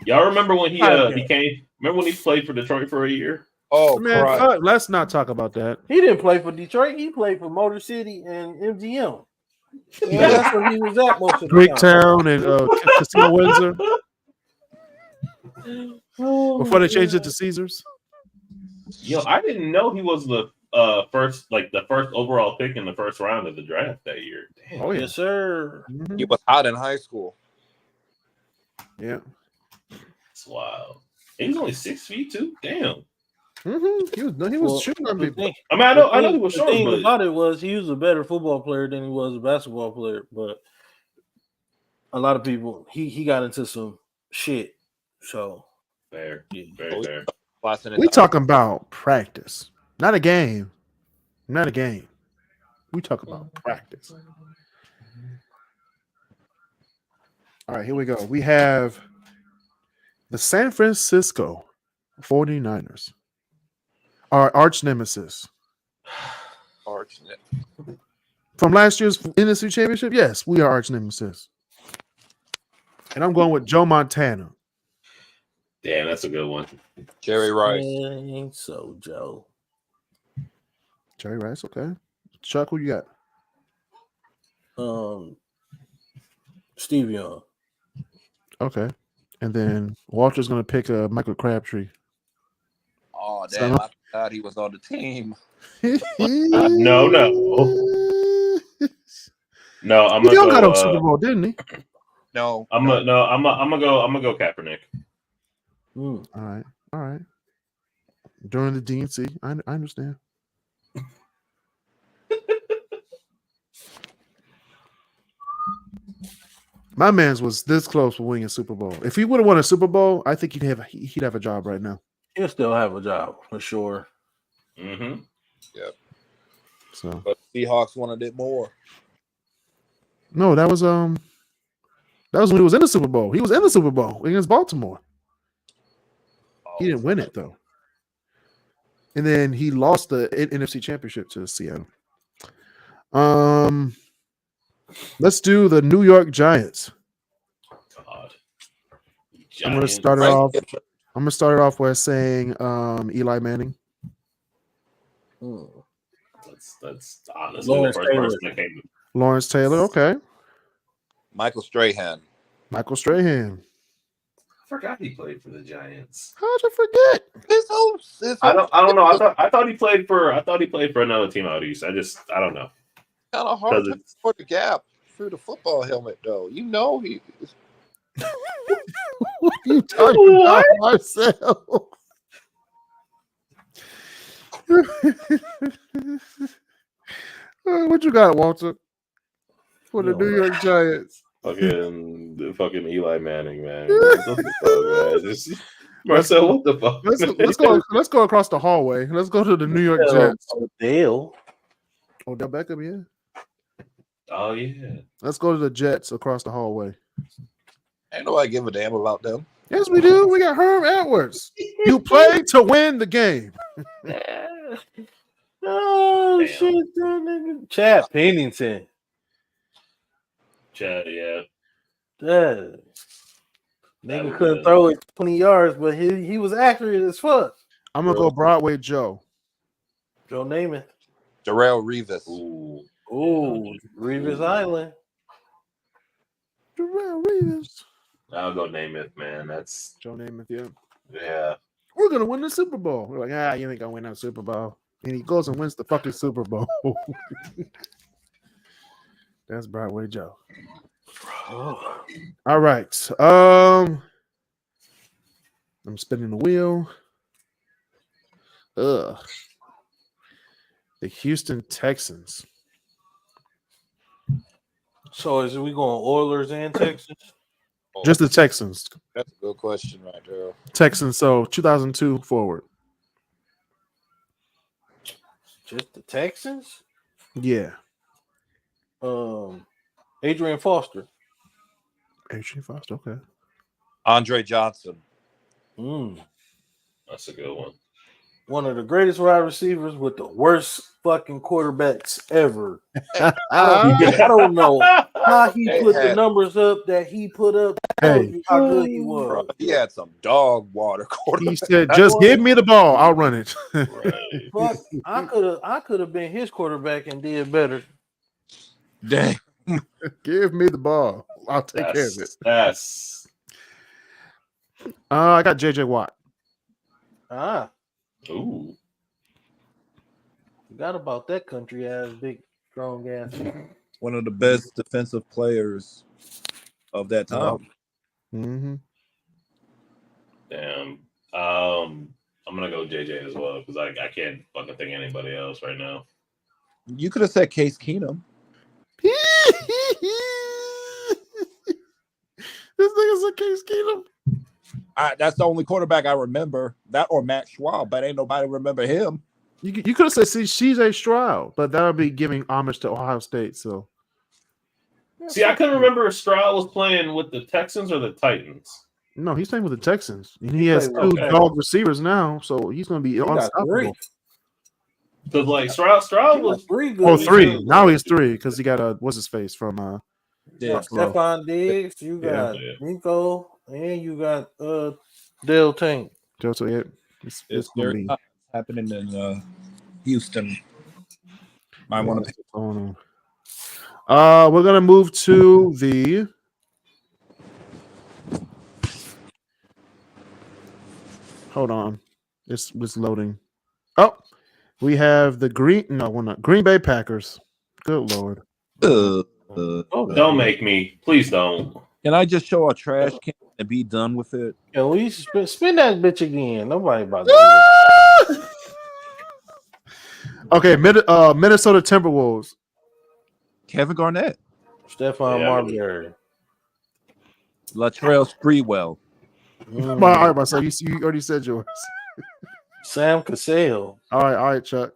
Y'all remember when he Okay. remember when he played for Detroit for a year? Oh, Man, Christ. let's not talk about that. He didn't play for Detroit. He played for Motor City and MGM. Yeah, that's where he was at most of the time. Greektown and Casino Windsor before they changed it to Caesars. Yo, I didn't know he was the first overall pick in the first round of the draft that year. Damn. Oh yeah, Yes, sir. Mhm. He was hot in high school. Yeah. That's wild. And he's only 6 feet too. Damn. Mhm. He was Well, shooting on the people. thing- I mean, I know he was the short, thing but about it was he was a better football player than he was a basketball player. But a lot of people, he got into some shit. So fair, yeah. very fair. Boston We talking about practice, not a game. Not a game. We talk about practice. All right, here we go. We have the San Francisco 49ers, our arch nemesis from last year's NFC Championship. Yes, we are arch nemesis. And I'm going with Joe Montana. Damn, that's a good one. Jerry Rice. Ain't so, Joe. Jerry Rice, okay. Chuck, who you got? Steve Young. Okay. And then Walter's gonna pick Michael Crabtree. Oh So- damn! I forgot he was on the team. No. No, I'm He gonna got on go. Super Bowl, didn't he? No, I'm gonna go Kaepernick. Mm. All right. During the DNC, I understand. My man's was this close for winning a Super Bowl. If he would have won a Super Bowl, I think he'd have a job right now. He'll still have a job for sure. Mm-hmm. So but Seahawks wanted it more. no, that was when he was in the Super Bowl. He was in the Super Bowl against Baltimore. He didn't win it though. And then he lost the NFC Championship to Seattle. Let's do the New York Giants. God. I'm gonna Giants. start it Right. off. I'm gonna start it off by saying Eli Manning. Mm. That's honestly Lawrence the first Taylor. person that came. Lawrence Taylor, okay. Michael Strahan. Michael Strahan. I forgot he played for the Giants. How'd you forget? His whole I don't know. I thought he played for another team out east. I don't know. kind of hard to Because put the gap through the football helmet, though. You know he. What are you talking about, Marcel? What you got, Walter? For the You know New York Giants. fucking Eli Manning, man. What the fuck, man? Marcel, what the fuck? Let's go across the hallway. Let's go to the New York Jets. Odell. Odell Beckham, yeah. Oh yeah. Let's go to the Jets across the hallway. Ain't nobody give a damn about them. Yes, we do. We got Herm Edwards. You played to win the game. Oh Damn. shit, that nigga. Chad Pennington. Chad, yeah. That That nigga was couldn't good. throw it 20 yards, but he was accurate as fuck. I'm gonna go Broadway Joe. Joe Namath. Darrell Revis. Ooh. Ooh, Revis Island. Darrell Reeves. I'll go Namath, man. That's Joe Namath, yeah. yeah. We're gonna win the Super Bowl. We're like, you ain't gonna win that Super Bowl. And he goes and wins the fucking Super Bowl. That's Broadway Joe. Oh. All right. I'm spinning the wheel. The Houston Texans. So is we going Oilers and Texans? Just the Texans. That's a good question right there. Texans, so 2002 forward. Just the Texans? Yeah. Adrian Foster. Adrian Foster, okay. Andre Johnson. That's a good one. One of the greatest wide receivers with the worst fucking quarterbacks ever. I don't know how he They put the had- numbers up that he put up. Tells you how good he was. Bro, he had some dog water He quarterback. said, just give me the ball. I'll run it. Right. Fuck, I could have been his quarterback and did better. Dang. Give me the ball. I'll take care of it. That's I got JJ Watt. ooh. Forgot about that country ass big strong ass. One of the best defensive players of that time. Mm-hmm. Damn. I'm gonna go JJ as well because I can't fucking think of anybody else right now. You could have said Case Keenum. This nigga's a Case Keenum. That's the only quarterback I remember. That or Matt Schwab, but ain't nobody remember him. You could have said CJ Stroud, but that would be giving homage to Ohio State. So See, I couldn't remember if Stroud was playing with the Texans or the Titans. no, he's playing with the Texans. And he has played two with- dog receivers now, so he's going to be He got three. unstoppable. Because like Stroud He got was three good Oh, three. receivers. Now he's three because he got what's his face from You got Buffalo. Stephon Diggs, you got Yeah. Nico, and you got Dale Tank. Delta. Yeah, it's It's going to be. happening in Houston. Might want to pick. We're gonna move to the Hold on. It's loading. Oh, we have the Green Bay Packers. Good Lord. Don't make me. Please don't. Can I just show a trash can and be done with it? Can we spin that bitch again? Nobody about to do that. Okay, Minnesota Timberwolves. Kevin Garnett, Stephon Yeah, Marbury. Latrell Sprewell. All right, Marcel, you already said yours. Sam Cassell. All right, Chuck.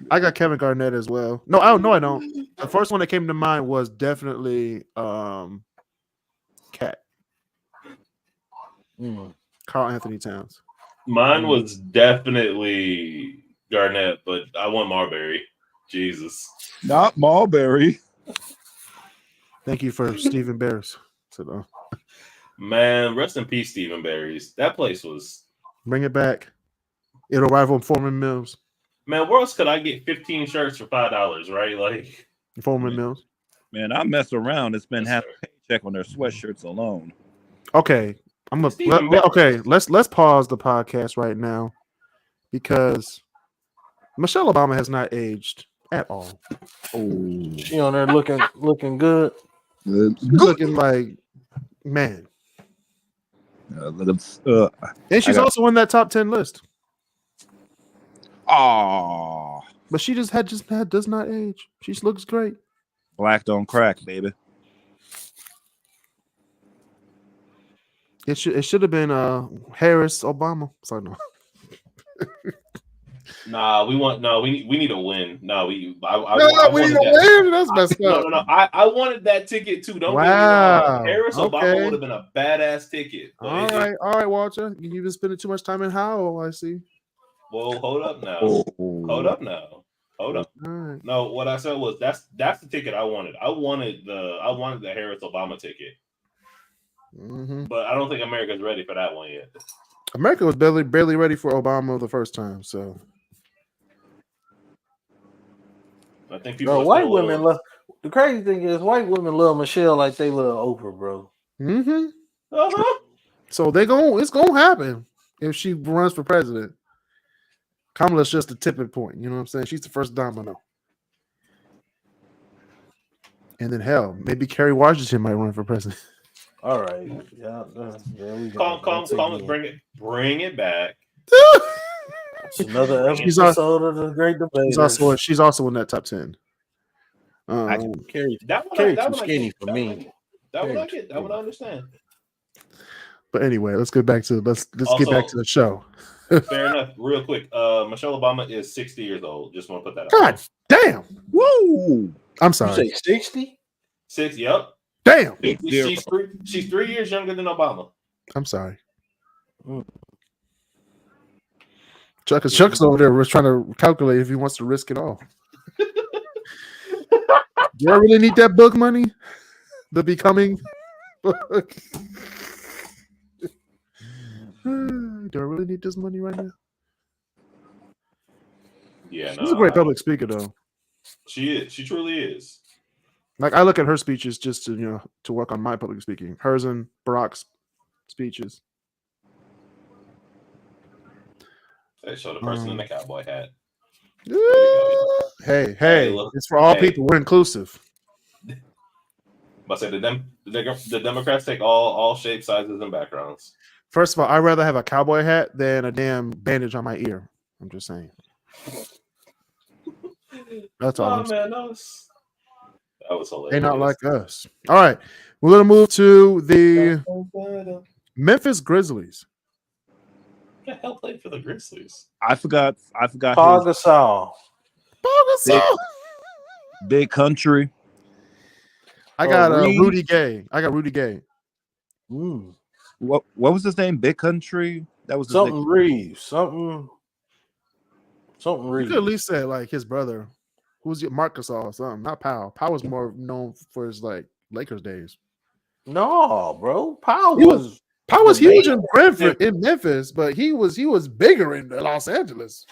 I got Kevin Garnett as well. No, I don't. The first one that came to mind was definitely Cat. Carl Anthony Towns. Mine was definitely Garnett, but I want Marbury. Jesus. Not Marbury. Thank you for Stephen Barris. So, Man, rest in peace, Stephen Barry's. That place was. bring it back. It'll rival Foreman Mills. Man, where else could I get 15 shirts for $5? Right, like Foreman Mills. Man, I mess around. It's been Yes, half sir. a paycheck on their sweatshirts alone. Okay, Stephen Barris. okay. Let's pause the podcast right now because Michelle Obama has not aged at all. Oh, She on there looking good. She's looking like man, and and she's got- also in that top 10 list. oh, But she does not age. She looks great. black don't crack, baby. It should have been Harris Obama. Sorry, no. Nah, we need a win. No, we need a win. That's messed up. No. I wanted that ticket too. Don't get me Wow. wrong. Harris Obama Okay. would have been a badass ticket. But All right, Walter. You've been spending too much time in Howell, I see. Well, hold up now. Oh. Hold up now. Hold up. All right. No, what I said was that's the ticket I wanted. I wanted the Harris Obama ticket, Mm-hmm. but I don't think America's ready for that one yet. America was barely ready for Obama the first time, so I think people. Bro, are white still women love. The crazy thing is, white women love Michelle like they love Oprah, bro. mm-hmm. Uh-huh. So it's gonna happen if she runs for president. Kamala's just a tipping point, you know what I'm saying? She's the first domino. And then hell, maybe Kerry Washington might run for president. All right, yeah, we go. Calm, bring it back. It's another She's episode of the Great Debate. She's also in that top 10. Carrie That one, too I skinny get. for me. That one I get. That one I understand. But anyway, let's get back to let's get back to the show. Fair enough. Real quick, Michelle Obama is 60 years old. Just want to put that out. God damn. Woo! I'm You sorry. say 60? 6. Yep. Damn. She's 3 years younger than Obama. I'm sorry. Mm. Chuck's over there was trying to calculate if he wants to risk it all. Do I really need that book money? The Becoming book. Do I really need this money right now? Yeah, She's a great public speaker, though. She is. She truly is. Like I look at her speeches just to to work on my public speaking. Hers and Barack's speeches. They show the person in the cowboy hat. Hey, look. it's for all Hey. people. We're inclusive. But say the Democrats take all shapes, sizes, and backgrounds. First of all, I'd rather have a cowboy hat than a damn bandage on my ear. I'm just saying. That's all. Oh I'm saying. man, that was hilarious. They not like us. All right, we're gonna move to the Memphis Grizzlies. Who the hell played for the Grizzlies? I forgot Paul his Gasol. big country. I got Reed. Rudy Gay. I got Rudy Gay. Mm. What was his name? Big country. That was his Something nickname. Reeves. Something You Reeves. could at least say like his brother, who's Marcus or something. Not Powell. Powell was more known for his like Lakers days. No, bro. Powell He was Powell was The huge man. in Brentford, in Memphis, but he was bigger in Los Angeles.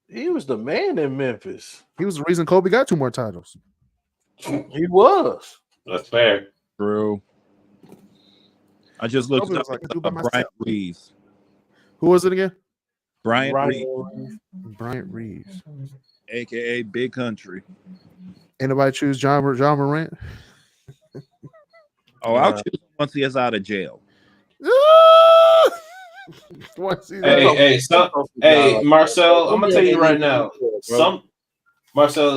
he was the man in Memphis. He was the reason Kobe got 2 more titles. He was. That's fair. True. I just looked Kobe it was up. like, I It's, do by Bryant myself. Reeves. Who was it again? Bryant Right. Reeves, Bryant Reeves. aka Big Country. Anybody choose John Morant? Oh, I'll choose him once he is out of jail. Once he's Hey, out. Marcel, I'm gonna tell you right now.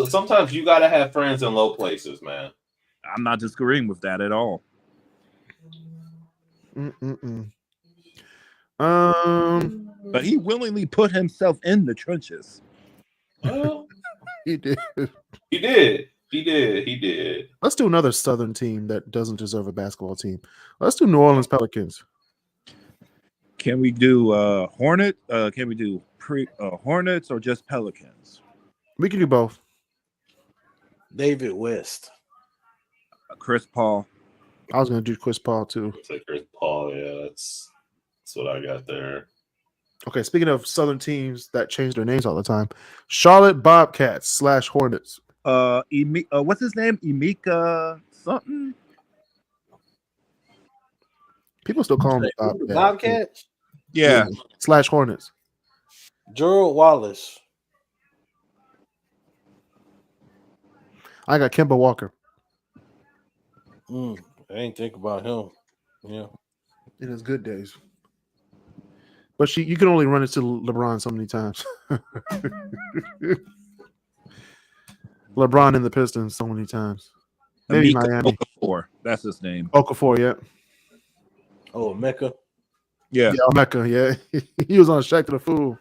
Sometimes you gotta have friends in low places, man. I'm not disagreeing with that at all. But he willingly put himself in the trenches. Well, He did. he did. Let's do another Southern team that doesn't deserve a basketball team. Let's do New Orleans Pelicans. Can we do Hornet? Can we do Hornets or just Pelicans? We can do both. David West. Chris Paul. I was going to do Chris Paul too. Take Chris Paul, yeah, that's what I got there. Okay, speaking of Southern teams that change their names all the time, Charlotte Bobcats / Hornets. What's his name? Emeka something. People still call them Bobcats. Yeah. / Hornets. Gerald Wallace. I got Kemba Walker. I ain't think about him. Yeah. In his good days. But you can only run into LeBron so many times. LeBron and the Pistons so many times. Maybe Miami. Okafor. That's his name. Okafor, yeah. Oh, Mecca. Yeah. Yeah, Mecca, yeah. He was on Shaq to the Fool.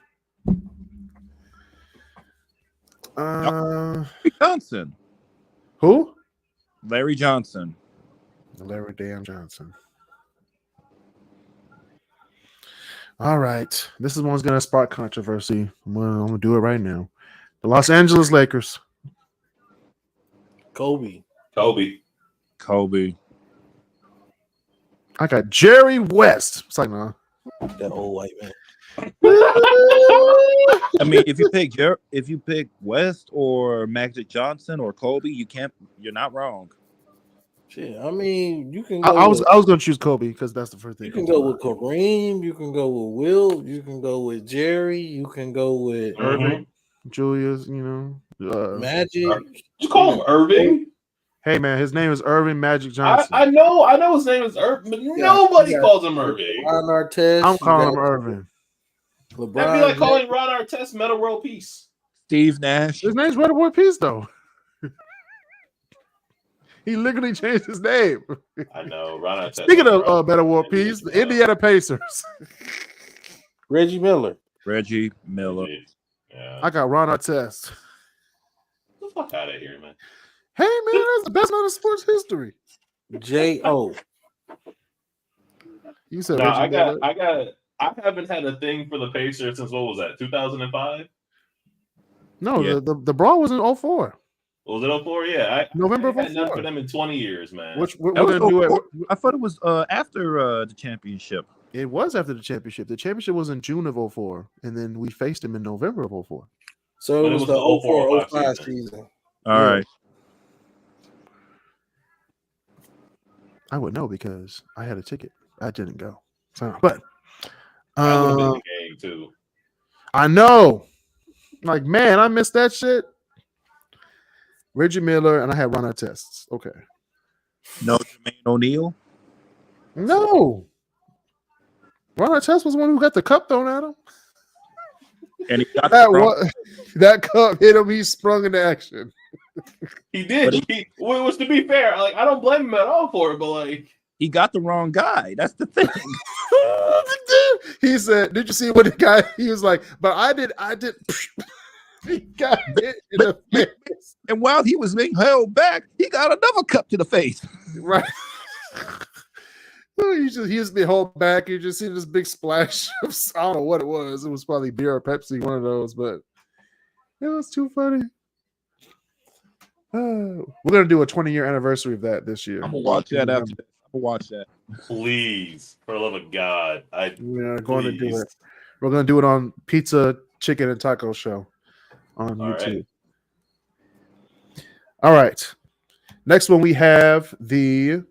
Johnson. Who? Larry Johnson. Larry Damn Johnson. All right. This is one's going to spark controversy. I'm going to do it right now. The Los Angeles Lakers. Kobe. I got Jerry West. It's like, no. That old white man. I mean, if you pick West or Magic Johnson or Kobe, you're not wrong. Shit, I mean, you can go. I was going to choose Kobe because that's the first thing. You can go with Kareem. You can go with Will. You can go with Jerry. You can go with Irving. Julius, Magic. You call him Irving? Hey man, his name is Irvin Magic Johnson. I know his name is Irving, but nobody calls him Irving. Ron Artest. I'm calling him Irvin. LeBron. That'd be like calling Ron Artest Meta World Peace. Steve Nash. His name's Red War Peace though. He literally changed his name. I know, Ron Artest. Speaking of Meta War Peace, the Indiana Pacers. Reggie Miller. Yeah. I got Ron Artest. Get the fuck out of here, man. Hey man, that's the best man in sports history. J.O. You said No, Reggie Miller. I haven't had a thing for the Pacers since what was that? 2005? No, Yeah. the brawl was in 04. Was it 04? Yeah. November I of had none 04. for them in 20 years, man. We're That was gonna do it. 04. I thought it was after the championship. It was after the championship. The championship was in June of 04, and then we faced him in November of 04. So But it was the 04-05 season. season. All right. I would know because I had a ticket. I didn't go. So, but I would have been in the game too. I know. Like, man, I missed that shit. Reggie Miller, and I had Ron Artest. Okay. No Jermaine O'Neal. No. Ron Artest was the one who got the cup thrown at him. And he got That cup hit him. He sprung into action. He did. Which to be fair, like I don't blame him at all for it, but like he got the wrong guy. That's the thing. He said, "Did you see what the guy?" He was like, "But I did." He got hit in the face. And while he was being held back, he got another cup to the face. Right. He just be held back. You just see this big splash of, I don't know what it was. It was probably beer or Pepsi, one of those, but it was too funny. We're gonna do a 20-year anniversary of that this year. I'm gonna watch that after this. I'm gonna watch that. please, for the love of God, We're going to do it. We're gonna do it on Pizza, Chicken, and Taco Show on All YouTube. right. All right. Next one we have the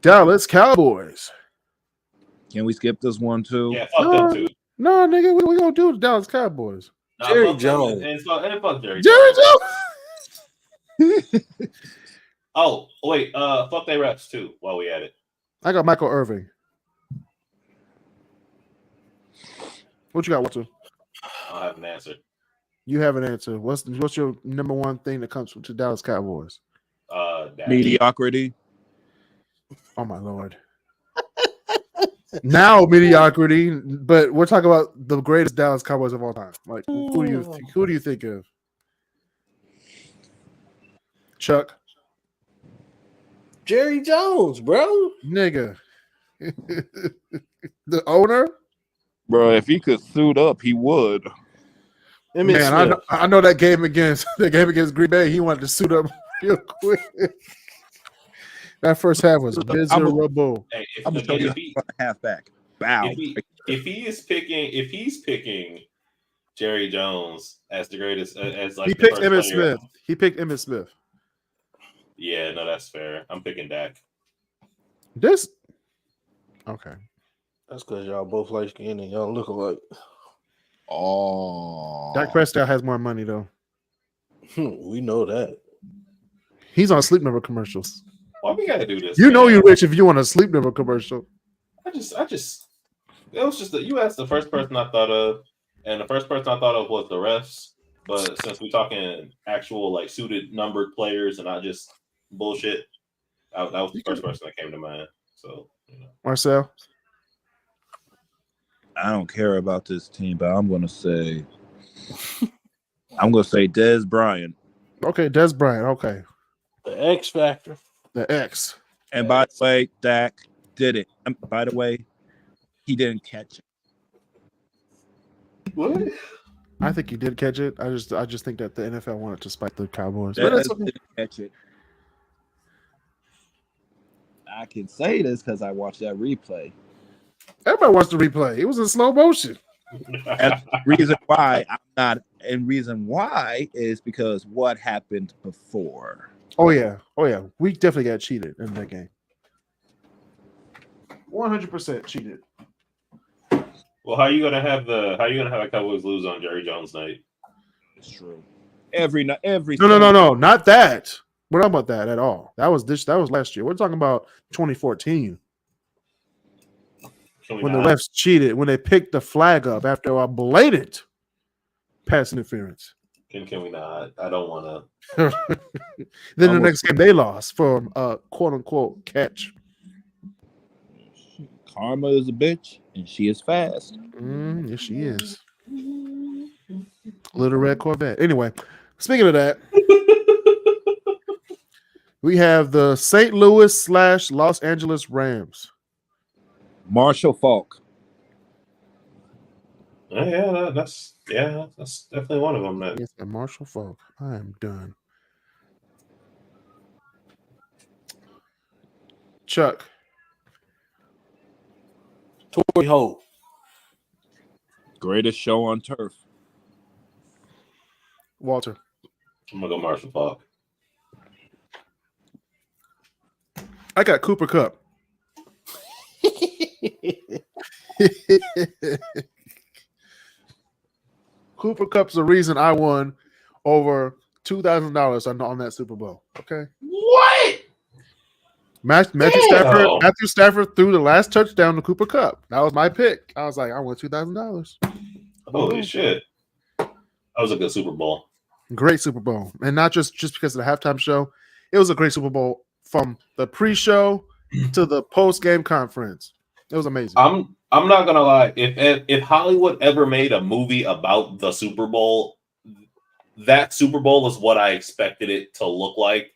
Dallas Cowboys. Can we skip this one too? Yeah, fuck them too. No, nigga, we gonna do the Dallas Cowboys. Nah, Jerry fuck them Jones. and fuck Jerry Jerry Jones. Jones. Oh, wait, fuck they refs too while we at it. I got Michael Irving. What you got, Walter? I have an answer. You have an answer. What's your number one thing that comes to Dallas Cowboys? Dak. Mediocrity. Oh my lord. Now mediocrity, but we're talking about the greatest Dallas Cowboys of all time. Like, who do you think of? Chuck, Jerry Jones, bro. nigga, the owner. Bro, if he could suit up, he would. Man, I know that game against Green Bay. He wanted to suit up real quick. That first half was miserable. Hey, I'm gonna tell you halfback. Bow. If he's picking Jerry Jones as the greatest, as like He the picked first Emmitt player- Smith. He picked Emmitt Smith. Yeah, no, that's fair. I'm picking Dak. This okay. That's because y'all both light skinned and y'all look alike. Oh. Dak Prescott has more money though. We know that. He's on Sleep Number commercials. Why we gotta do this? You know man? you're rich if you want a Sleep Number commercial. I just. It was just that you asked the first person I thought of, and the first person I thought of was the refs. But since we're talking actual like suited numbered players and not just bullshit, that was the first person that came to mind. So Marcel. I don't care about this team, but I'm gonna say Dez Bryant. Okay, Des Bryant. Okay. The X Factor. The X. And by the way, Dak did it. By the way, he didn't catch it. what? I think he did catch it. I just think that the NFL wanted to spite the Cowboys. But Dez it's okay. didn't catch it. I can say this because I watched that replay. Everybody wants the replay. It was in slow motion. And the reason why I'm not, and reason why is because what happened before. Oh yeah. We definitely got cheated in that game. 100% cheated. Well, how you gonna have the Cowboys lose on Jerry Jones night? It's true. Every No, not that. We're not about that at all. That was last year. We're talking about 2014 when the refs cheated, when they picked the flag up after a blatant pass interference. Can we not? I don't want to. Then the next game they lost from a quote unquote catch. Karma is a bitch, and she is fast. Yes, she is. Little red Corvette. Anyway, speaking of that, we have the St. Louis / Los Angeles Rams. Marshall Falk. Yeah, that's definitely one of them. Man. Yes, and Marshall Falk. I am done. Chuck. Torrey Holt. Greatest show on turf. Walter. I'm gonna go Marshall Falk. I got Cooper Kupp. Cooper Kupp's the reason I won over $2,000 on that Super Bowl. Okay. What? Matthew Stafford threw the last touchdown to Cooper Kupp. That was my pick. I was like, I won $2,000. Holy shit! That was a good Super Bowl. Great Super Bowl, and not just because of the halftime show. It was a great Super Bowl from the pre-show to the post-game conference. It was amazing. I'm not gonna lie. If Hollywood ever made a movie about the Super Bowl, that Super Bowl is what I expected it to look like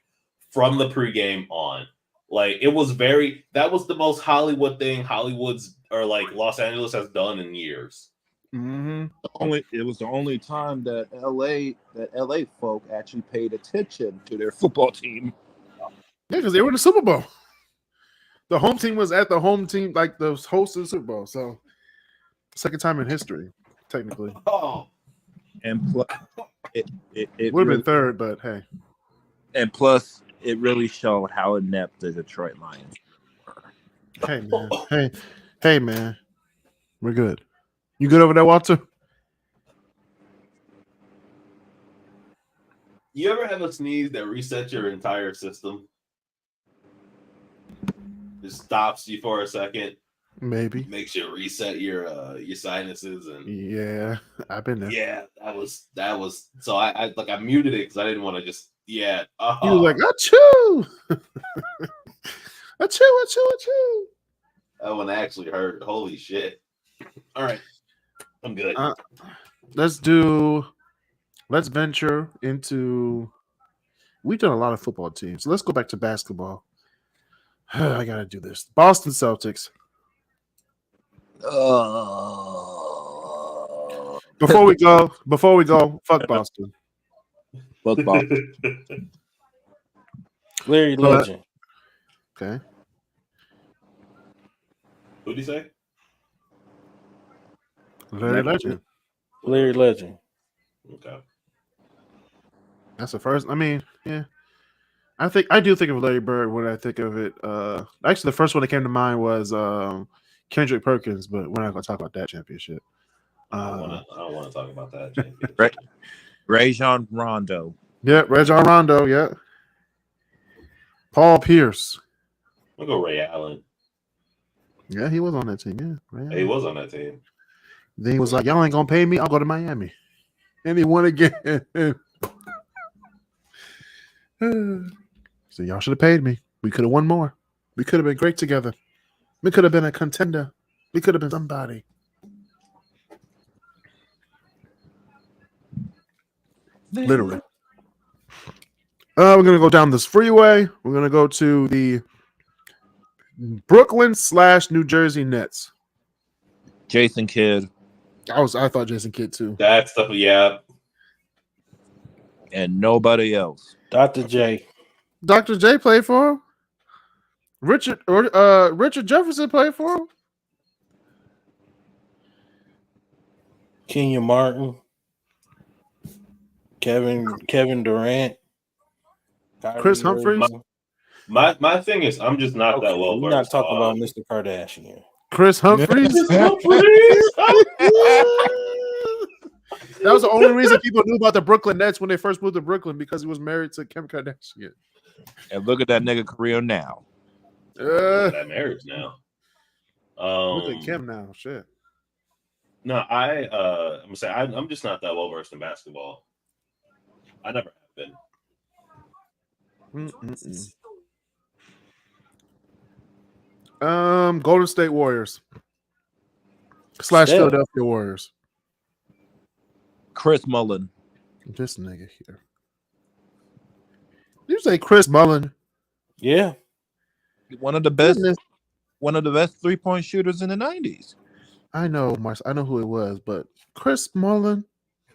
from the pregame on. Like that was the most Hollywood thing Hollywood's or like Los Angeles has done in years. Mm-hmm. It was the only time that LA folk actually paid attention to their football team. Yeah, because they were in the Super Bowl. The home team was at the home team, like the host of the Super Bowl. So, second time in history, technically. Oh, And plus, it would have been third, but hey. And plus, it really showed how inept the Detroit Lions were. Hey man. Hey man. We're good. You good over there, Walter? You ever have a sneeze that resets your entire system? Just stops you for a second, Maybe. makes you reset your sinuses, and Yeah, I've been there. yeah, that was so I muted it because I didn't want to just He was like, achoo! Achoo. that one actually hurt. Holy shit! All right, I'm good. Let's venture into. We've done a lot of football teams. So let's go back to basketball. I gotta do this. Boston Celtics. Before we go, fuck Boston. Football. Larry Legend. Okay. Who'd you say? Larry Legend. Larry Legend. Okay. That's the first. I mean, yeah. I do think of Larry Bird when I think of it. Actually, the first one that came to mind was Kendrick Perkins, but we're not going to talk about that championship. I don't want to talk about that championship. Rajon Rondo. Yeah, Rajon Rondo. Yeah. Paul Pierce. I'll go Ray Allen. Yeah, he was on that team. Yeah, He was on that team. Then he was like, "Y'all ain't gonna pay me. I'll go to Miami," and he won again. So y'all should have paid me. We could have won more. We could have been great together. We could have been a contender. We could have been somebody. Literally. We're gonna go down this freeway. We're gonna go to the Brooklyn/New Jersey Nets. Jason Kidd. I thought Jason Kidd too. That stuff, yeah. And nobody else. Dr. J. Dr. J played for him. Richard Jefferson played for him. Kenya Martin. Kevin Durant. Chris Humphries. My thing is, I'm just not that well We're versed. not talking about Mr. Kardashian. Chris Humphries. That was the only reason people knew about the Brooklyn Nets when they first moved to Brooklyn, because he was married to Kim Kardashian. And look at that nigga career now. That marriage now. Look at Kim now. Shit. No, I'm gonna say I'm just not that well versed in basketball. I never have been. Golden State Warriors / Philadelphia Warriors. Chris Mullin. This nigga here. You say Chris Mullin? Yeah. One of the best 3-point shooters in the 90s. I know who it was, but Chris Mullin.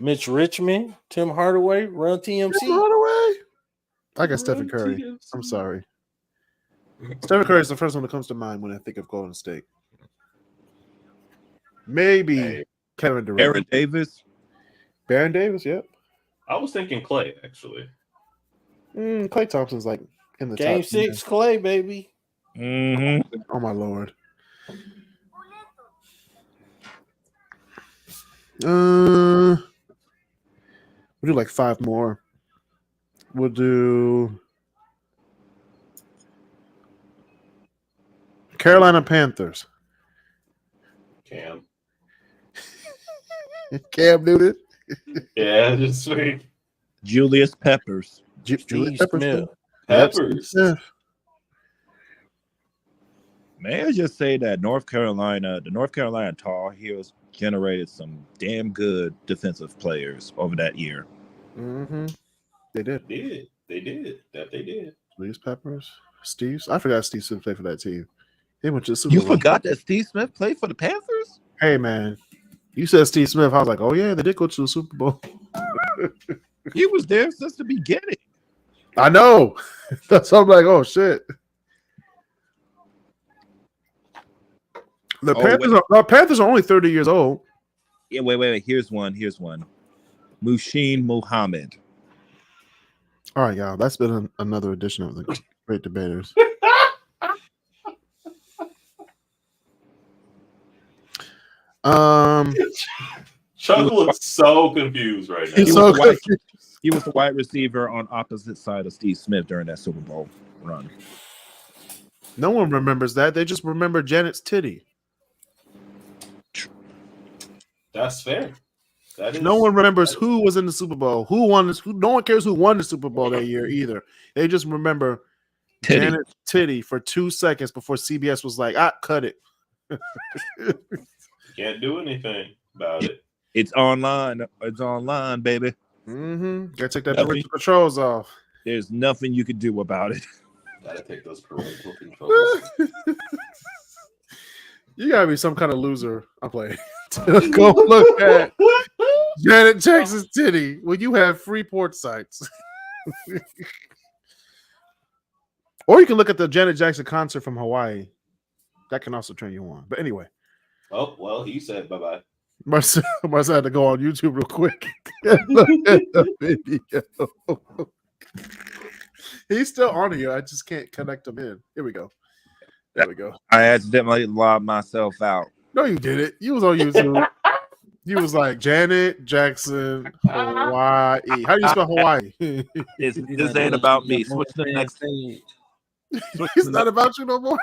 Mitch Richmond, Tim Hardaway, Run TMC. Tim Hardaway. I got Stephen Curry. I'm sorry. Stephen Curry is the first one that comes to mind when I think of Golden State. Maybe Kevin Durant. Aaron Davis. Baron Davis, yep. I was thinking Clay, actually. Clay Thompson's like in the Game top 6, Clay, baby. Mm-hmm. Oh my lord. We'll do like 5 more. We'll do Carolina Panthers. Cam Newton. Yeah, just sweet. Julius Peppers. Julius Smith. Peppers. Yeah. May I just say that the North Carolina Tar Heels generated some damn good defensive players over that year. Mm-hmm. They did. They did. Julius Peppers. I forgot Steve Smith played for that team. They went to the Super You Bowl. forgot that Steve Smith played for the Panthers? Hey man, you said Steve Smith. I was like, oh yeah, they did go to the Super Bowl. He was there since the beginning. I know. That's why I'm like, oh shit. The Panthers are only 30 years old. Yeah, wait. Here's one. Muhsin Muhammad. All right, y'all. That's been another edition of the Great Debaters. Chuck looks so confused right now. He's He so was the white- confused. He was the wide receiver on opposite side of Steve Smith during that Super Bowl run. No one remembers that. They just remember Janet's titty. That's fair. That is No one remembers who was in the Super Bowl, who won this. Who, no one cares who won the Super Bowl that year either. They just remember Titty. Janet's titty for 2 seconds before CBS was like, cut it. Can't do anything about it. It's online. It's online, baby. Gotta take that Nothing. parental controls off. There's nothing you can do about it. Gotta take those parental controls. You gotta be some kind of loser. I'm playing. To go look at Janet Jackson's titty when you have free port sites. Or you can look at the Janet Jackson concert from Hawaii. That can also turn you on. But anyway, Oh, well, he said bye-bye. Marcel had to go on YouTube real quick and look at the video. He's still on here. I just can't connect him in. Here we go. There we go. I accidentally logged myself out. No, you did it. You was on YouTube. You was like Janet Jackson, Hawaii. How do you spell Hawaii? This ain't about me. Switch to the next thing. It's not about you no more.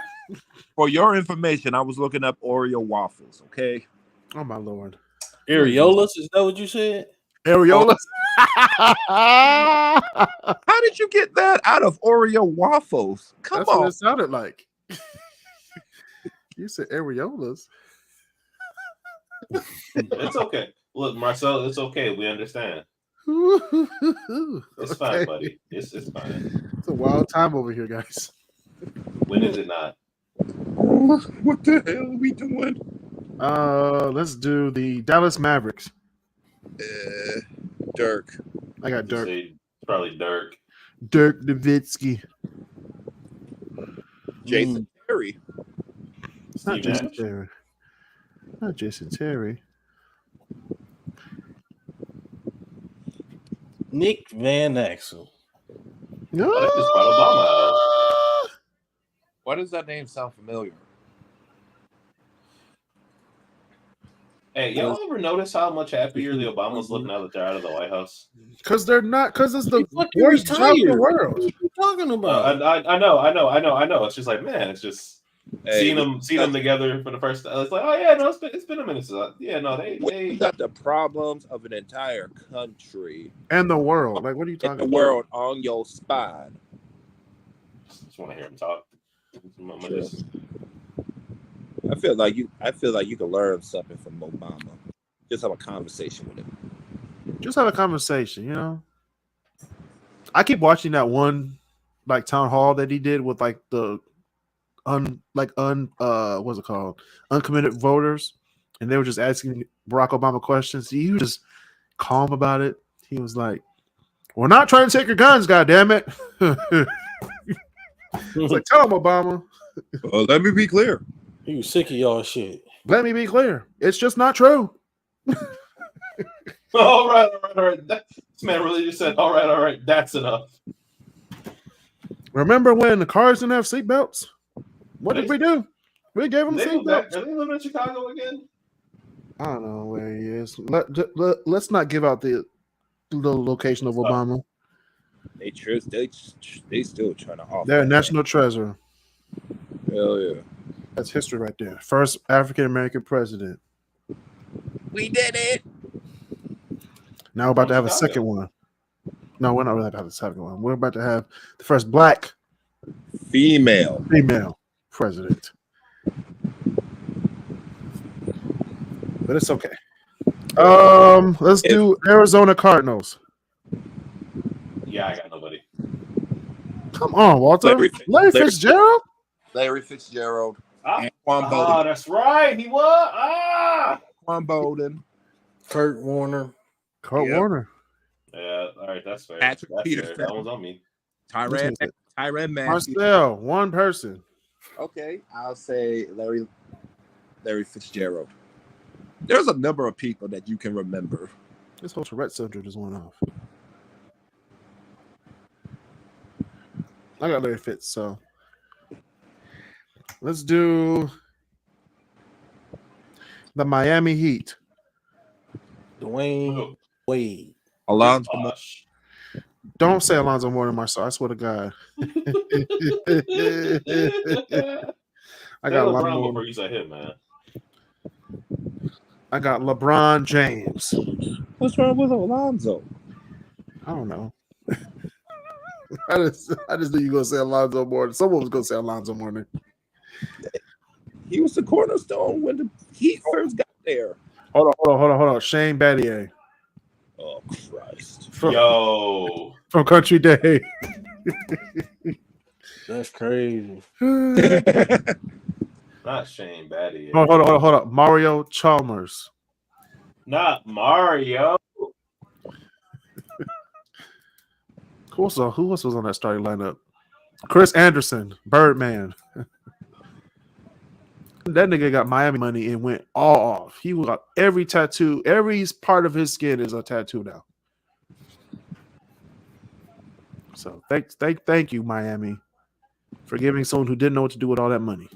For your information, I was looking up Oreo waffles. Okay. Oh my lord. Areolas, is that what you said? Areola. How did you get that out of Oreo waffles? Come That's what on. it sounded like. You said areolas. It's okay. Look, Marcel, it's okay. We understand. It's fine, buddy. It's fine. It's a wild time over here, guys. When is it not? What the hell are we doing? Let's do the Dallas Mavericks. Dirk. I got Dirk. Say probably Dirk. Dirk Nowitzki. Jason Terry. Not Steve Jason Nash. Terry. Not Jason Terry. Nick Van Axel. No. I just brought Obama out. Why does that name sound familiar? Hey, y'all ever notice how much happier the Obamas look now that they're out of the White House? Because they're not. Because it's the Fucking worst job in the retired. world. What are you talking about? I know. It's just like, man, it's just seeing them together for the first time. It's like, oh yeah, no, it's been a minute. So, yeah, no, We got the problems of an entire country And the world. Like, what are you in talking the about? world on your spine. just want to hear him talk. Sure. I feel like you can learn something from Obama. Just have a conversation with him. Just have a conversation, you know. I keep watching that one like town hall that he did with like the what's it called? Uncommitted voters. And they were just asking Barack Obama questions. He was just calm about it. He was like, "We're not trying to take your guns, goddammit." It's like, tell him, Obama. Well, let me be clear. He was sick of y'all shit. Let me be clear. It's just not true. All right. This man really just said, all right, that's enough. Remember when the cars didn't have seatbelts? What did we do? We gave them Are they seatbelts. living in Chicago again? I don't know where he is. Let's not give out the location of Obama. They still trying to offer. They're a national treasure. Hell yeah. That's history right there. First African American president. We did it. Now we're about to have a second one. No, we're not really about to have a second one. We're about to have the first black Female. female president. But it's okay. Let's do Arizona Cardinals. Yeah, I got nobody. Come on, Walter. Larry Fitzgerald? Larry Fitzgerald. Anquan Bolden. That's right. He was. Anquan Bolden. Kurt Warner. Kurt Yep. Warner. Yeah, all right, that's fair. Patrick That's Peterson. fair. That one's on me. Tyrann Matthews. Marcel, one person. Okay, I'll say Larry. Larry Fitzgerald. There's a number of people that you can remember. This whole Tourette syndrome just went off. I got Larry Fitz, so let's do The Miami Heat. Dwayne Wade. Alonzo Chris Moore. Bosh. Don't say Alonzo Mourning, Marcel. I swear to God. I Say got LeBron LeBron. before you say him, man. I got LeBron James. What's wrong with Alonzo? I don't know. I just knew you were gonna say Alonzo Mourning. Someone was gonna say Alonzo Mourning. He was the cornerstone when the Heat first got there. Hold on. Shane Battier Oh Christ! Yo. from Country Day. That's crazy. Not Shane Battier. Hold on. Mario Chalmers. Not Mario. Who else was on that starting lineup? Chris Anderson, Birdman. That nigga got Miami money and went all off. He got every tattoo, every part of his skin is a tattoo now. So thank you, Miami, for giving someone who didn't know what to do with all that money.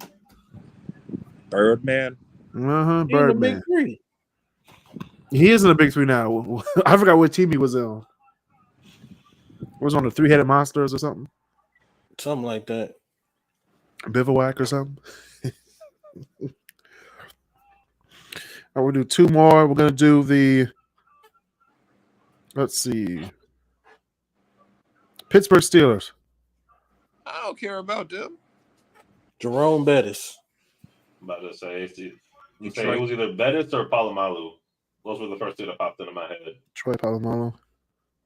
Birdman. He in the Big Birdman. Three. He is in the Big Three now. I forgot what team he was on. Was on the Three-Headed Monsters or something? Something like that. Bivouac or something? All right, we'll do two more. We're going to do let's see. Pittsburgh Steelers. I don't care about them. Jerome Bettis. I'm about to say, you say it was either Bettis or Palomalu. Those were the first two that popped into my head. Troy Polamalu.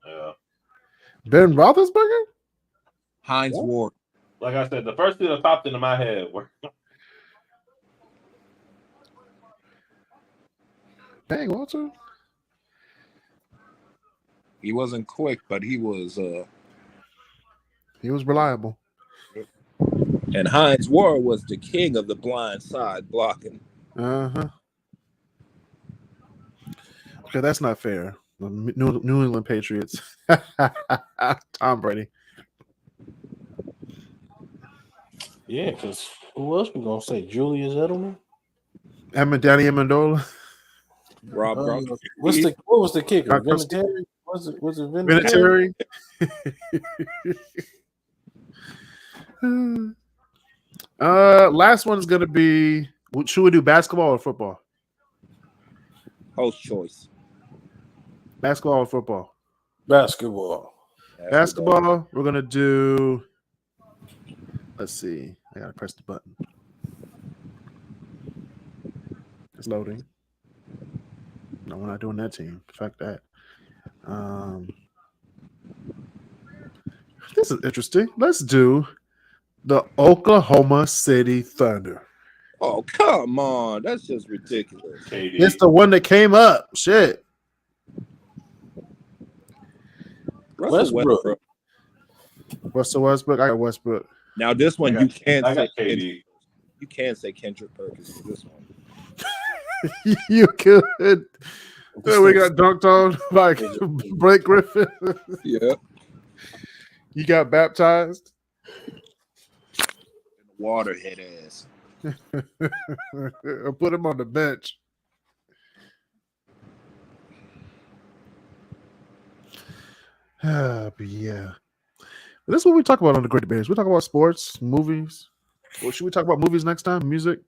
Yeah. Ben Roethlisberger? Heinz Ward. Like I said, the first two that popped into my head were Dang, Walter. He wasn't quick, but he was. He was reliable. And Heinz Ward was the king of the blind side blocking. Uh-huh. Okay, that's not fair. The New England Patriots. Tom Brady. Yeah, because who else we gonna say? Julius Edelman. Danny Amendola. Rob Gronkowski. What was the kicker? Gronkowski. Vinatieri? Was it Vinatieri? Vinatieri. Last one's gonna be. Should we do basketball or football? Host choice. Basketball or football? Basketball. Basketball. We're gonna do. Let's see. I gotta press the button. It's loading. No, we're not doing that team. Fuck that. This is interesting. Let's do the Oklahoma City Thunder. Oh, come on. That's just ridiculous. KD. It's the one that came up. Shit. Westbrook. Russell Westbrook. I got Westbrook. Now this one I got KD. You can't say Kendrick Perkins for this one. You could. We got dunked on by Blake Griffin. Yeah. You got baptized. Waterhead ass. Or put him on the bench. But yeah. This is what we talk about on the Great Debaters. We talk about sports, movies. Or should we talk about movies next time? Music?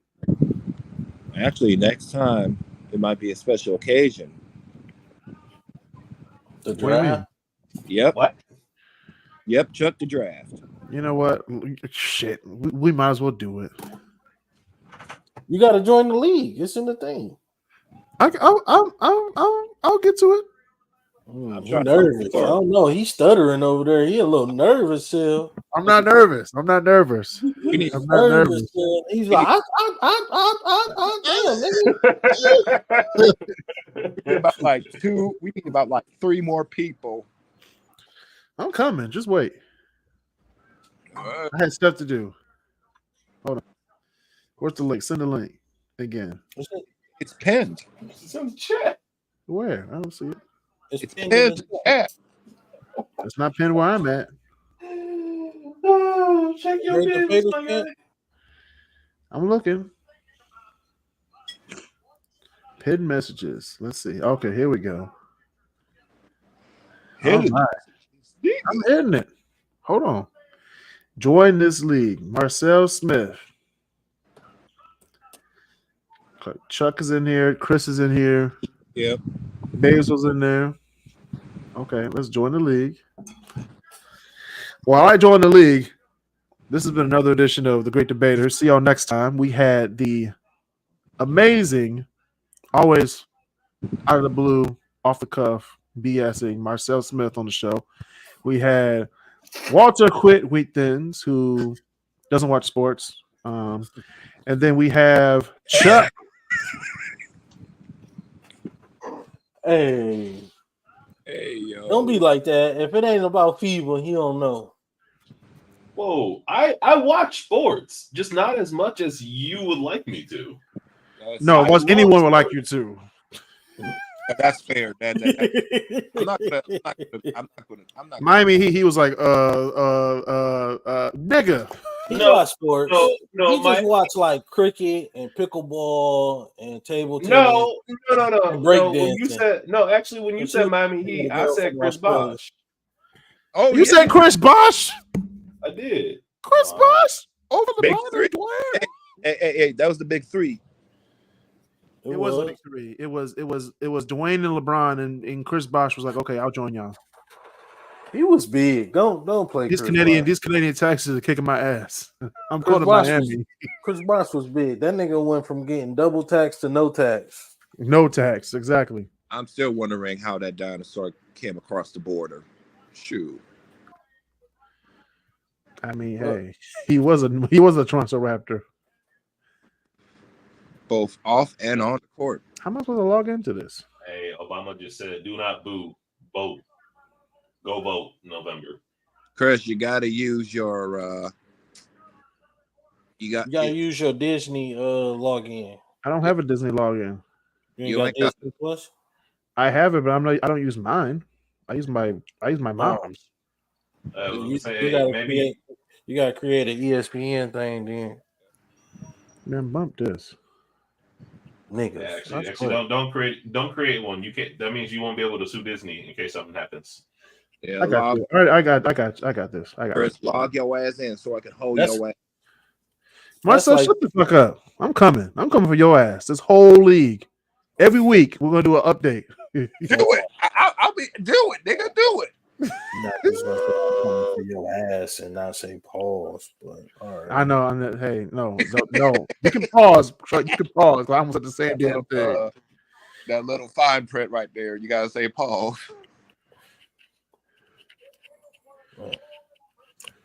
Actually, next time it might be a special occasion. The What do you mean? draft. Yep. What? Yep. Chuck the draft. You know what? Shit. We might as well do it. You got to join the league. It's in the thing. I'll get to it. He's nervous. I don't know. He's stuttering over there. He a little nervous still. I'm not nervous. I'm not nervous. We need I'm not nervous. Still. He's like, damn, about like two. We need about like three more people. I'm coming. Just wait. I had stuff to do. Hold on. Where's the link? Send the link again. It's pinned. It's in the chat. Where? I don't see it. It's pinned. Yeah. It's not pinned where I'm at. Oh, check your Break the pins, papers, my man. guy. I'm looking. Hidden messages. Let's see. Okay, here we go. Hidden All right. I'm hitting it. Hold on. Join this league. Marcel Smith. Chuck is in here. Chris is in here. Yep. Basil's in there. Okay, let's join the league. While I join the league, this has been another edition of The Great Debater. See y'all next time. We had the amazing, always out of the blue, off the cuff, BSing Marcel Smith on the show. We had Walter Quit Wheat Thins, who doesn't watch sports. And then we have Chuck. Hey, yo. don't be like that. If it ain't about fever, he don't know. Whoa, I watch sports, just not as much as you would like me to. No, I once love anyone would like sports. you to. That's fair. I'm not gonna. Miami, he was like, nigga. He No, watch sports. No, he just watch like cricket and pickleball and table tennis. No. And break When you dancing. said no, actually, when you And said you- Miami Heat, the I girl said from Chris Australia. Bosh. Oh, You said Chris Bosh? I did. Chris Bosh? Over the Big ball? three. Hey, that was the big three. It was a big three. It was Dwayne and LeBron, and Chris Bosh was like, okay, I'll join y'all. He was big. Don't play. These Chris Canadian Texans are kicking my ass. I'm Chris going to Bosh Miami. Chris Bosh was big. That nigga went from getting double tax to no tax. No tax, exactly. I'm still wondering how that dinosaur came across the border. Shoot. I mean, hey, he was a Toronto Raptor. Both off and on the court. How am I supposed to log into this? Hey, Obama just said, "Do not boo. Vote. Go vote November." Chris, you gotta use your you gotta use your Disney login. I don't have a Disney login. You ain't got Disney Plus? I have it, but I don't use mine. I use my mom's. You gotta create an ESPN thing then. Man, bump this. Niggas. Yeah, actually, don't create one. You can't. That means you won't be able to sue Disney in case something happens. Yeah, I got you. All right, I got this. I got Chris, it. log your ass in so I can hold your ass. Marcel, shut the fuck up. I'm coming for your ass. This whole league. Every week we're gonna do an update. Do it. I'll be do it, nigga. Do it. Not just coming for your ass and not say pause, but all right. I know. Hey, no. You can pause. You can pause. I almost at the same damn thing. That little fine print right there. You gotta say pause.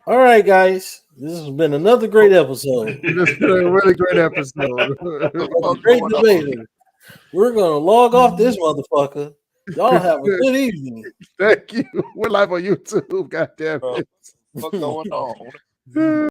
All right, guys. This has been another great episode. This has been a really great episode. Great debater. We're gonna log off this motherfucker. Y'all have a good evening. Thank you. We're live on YouTube. God damn it. What's going on?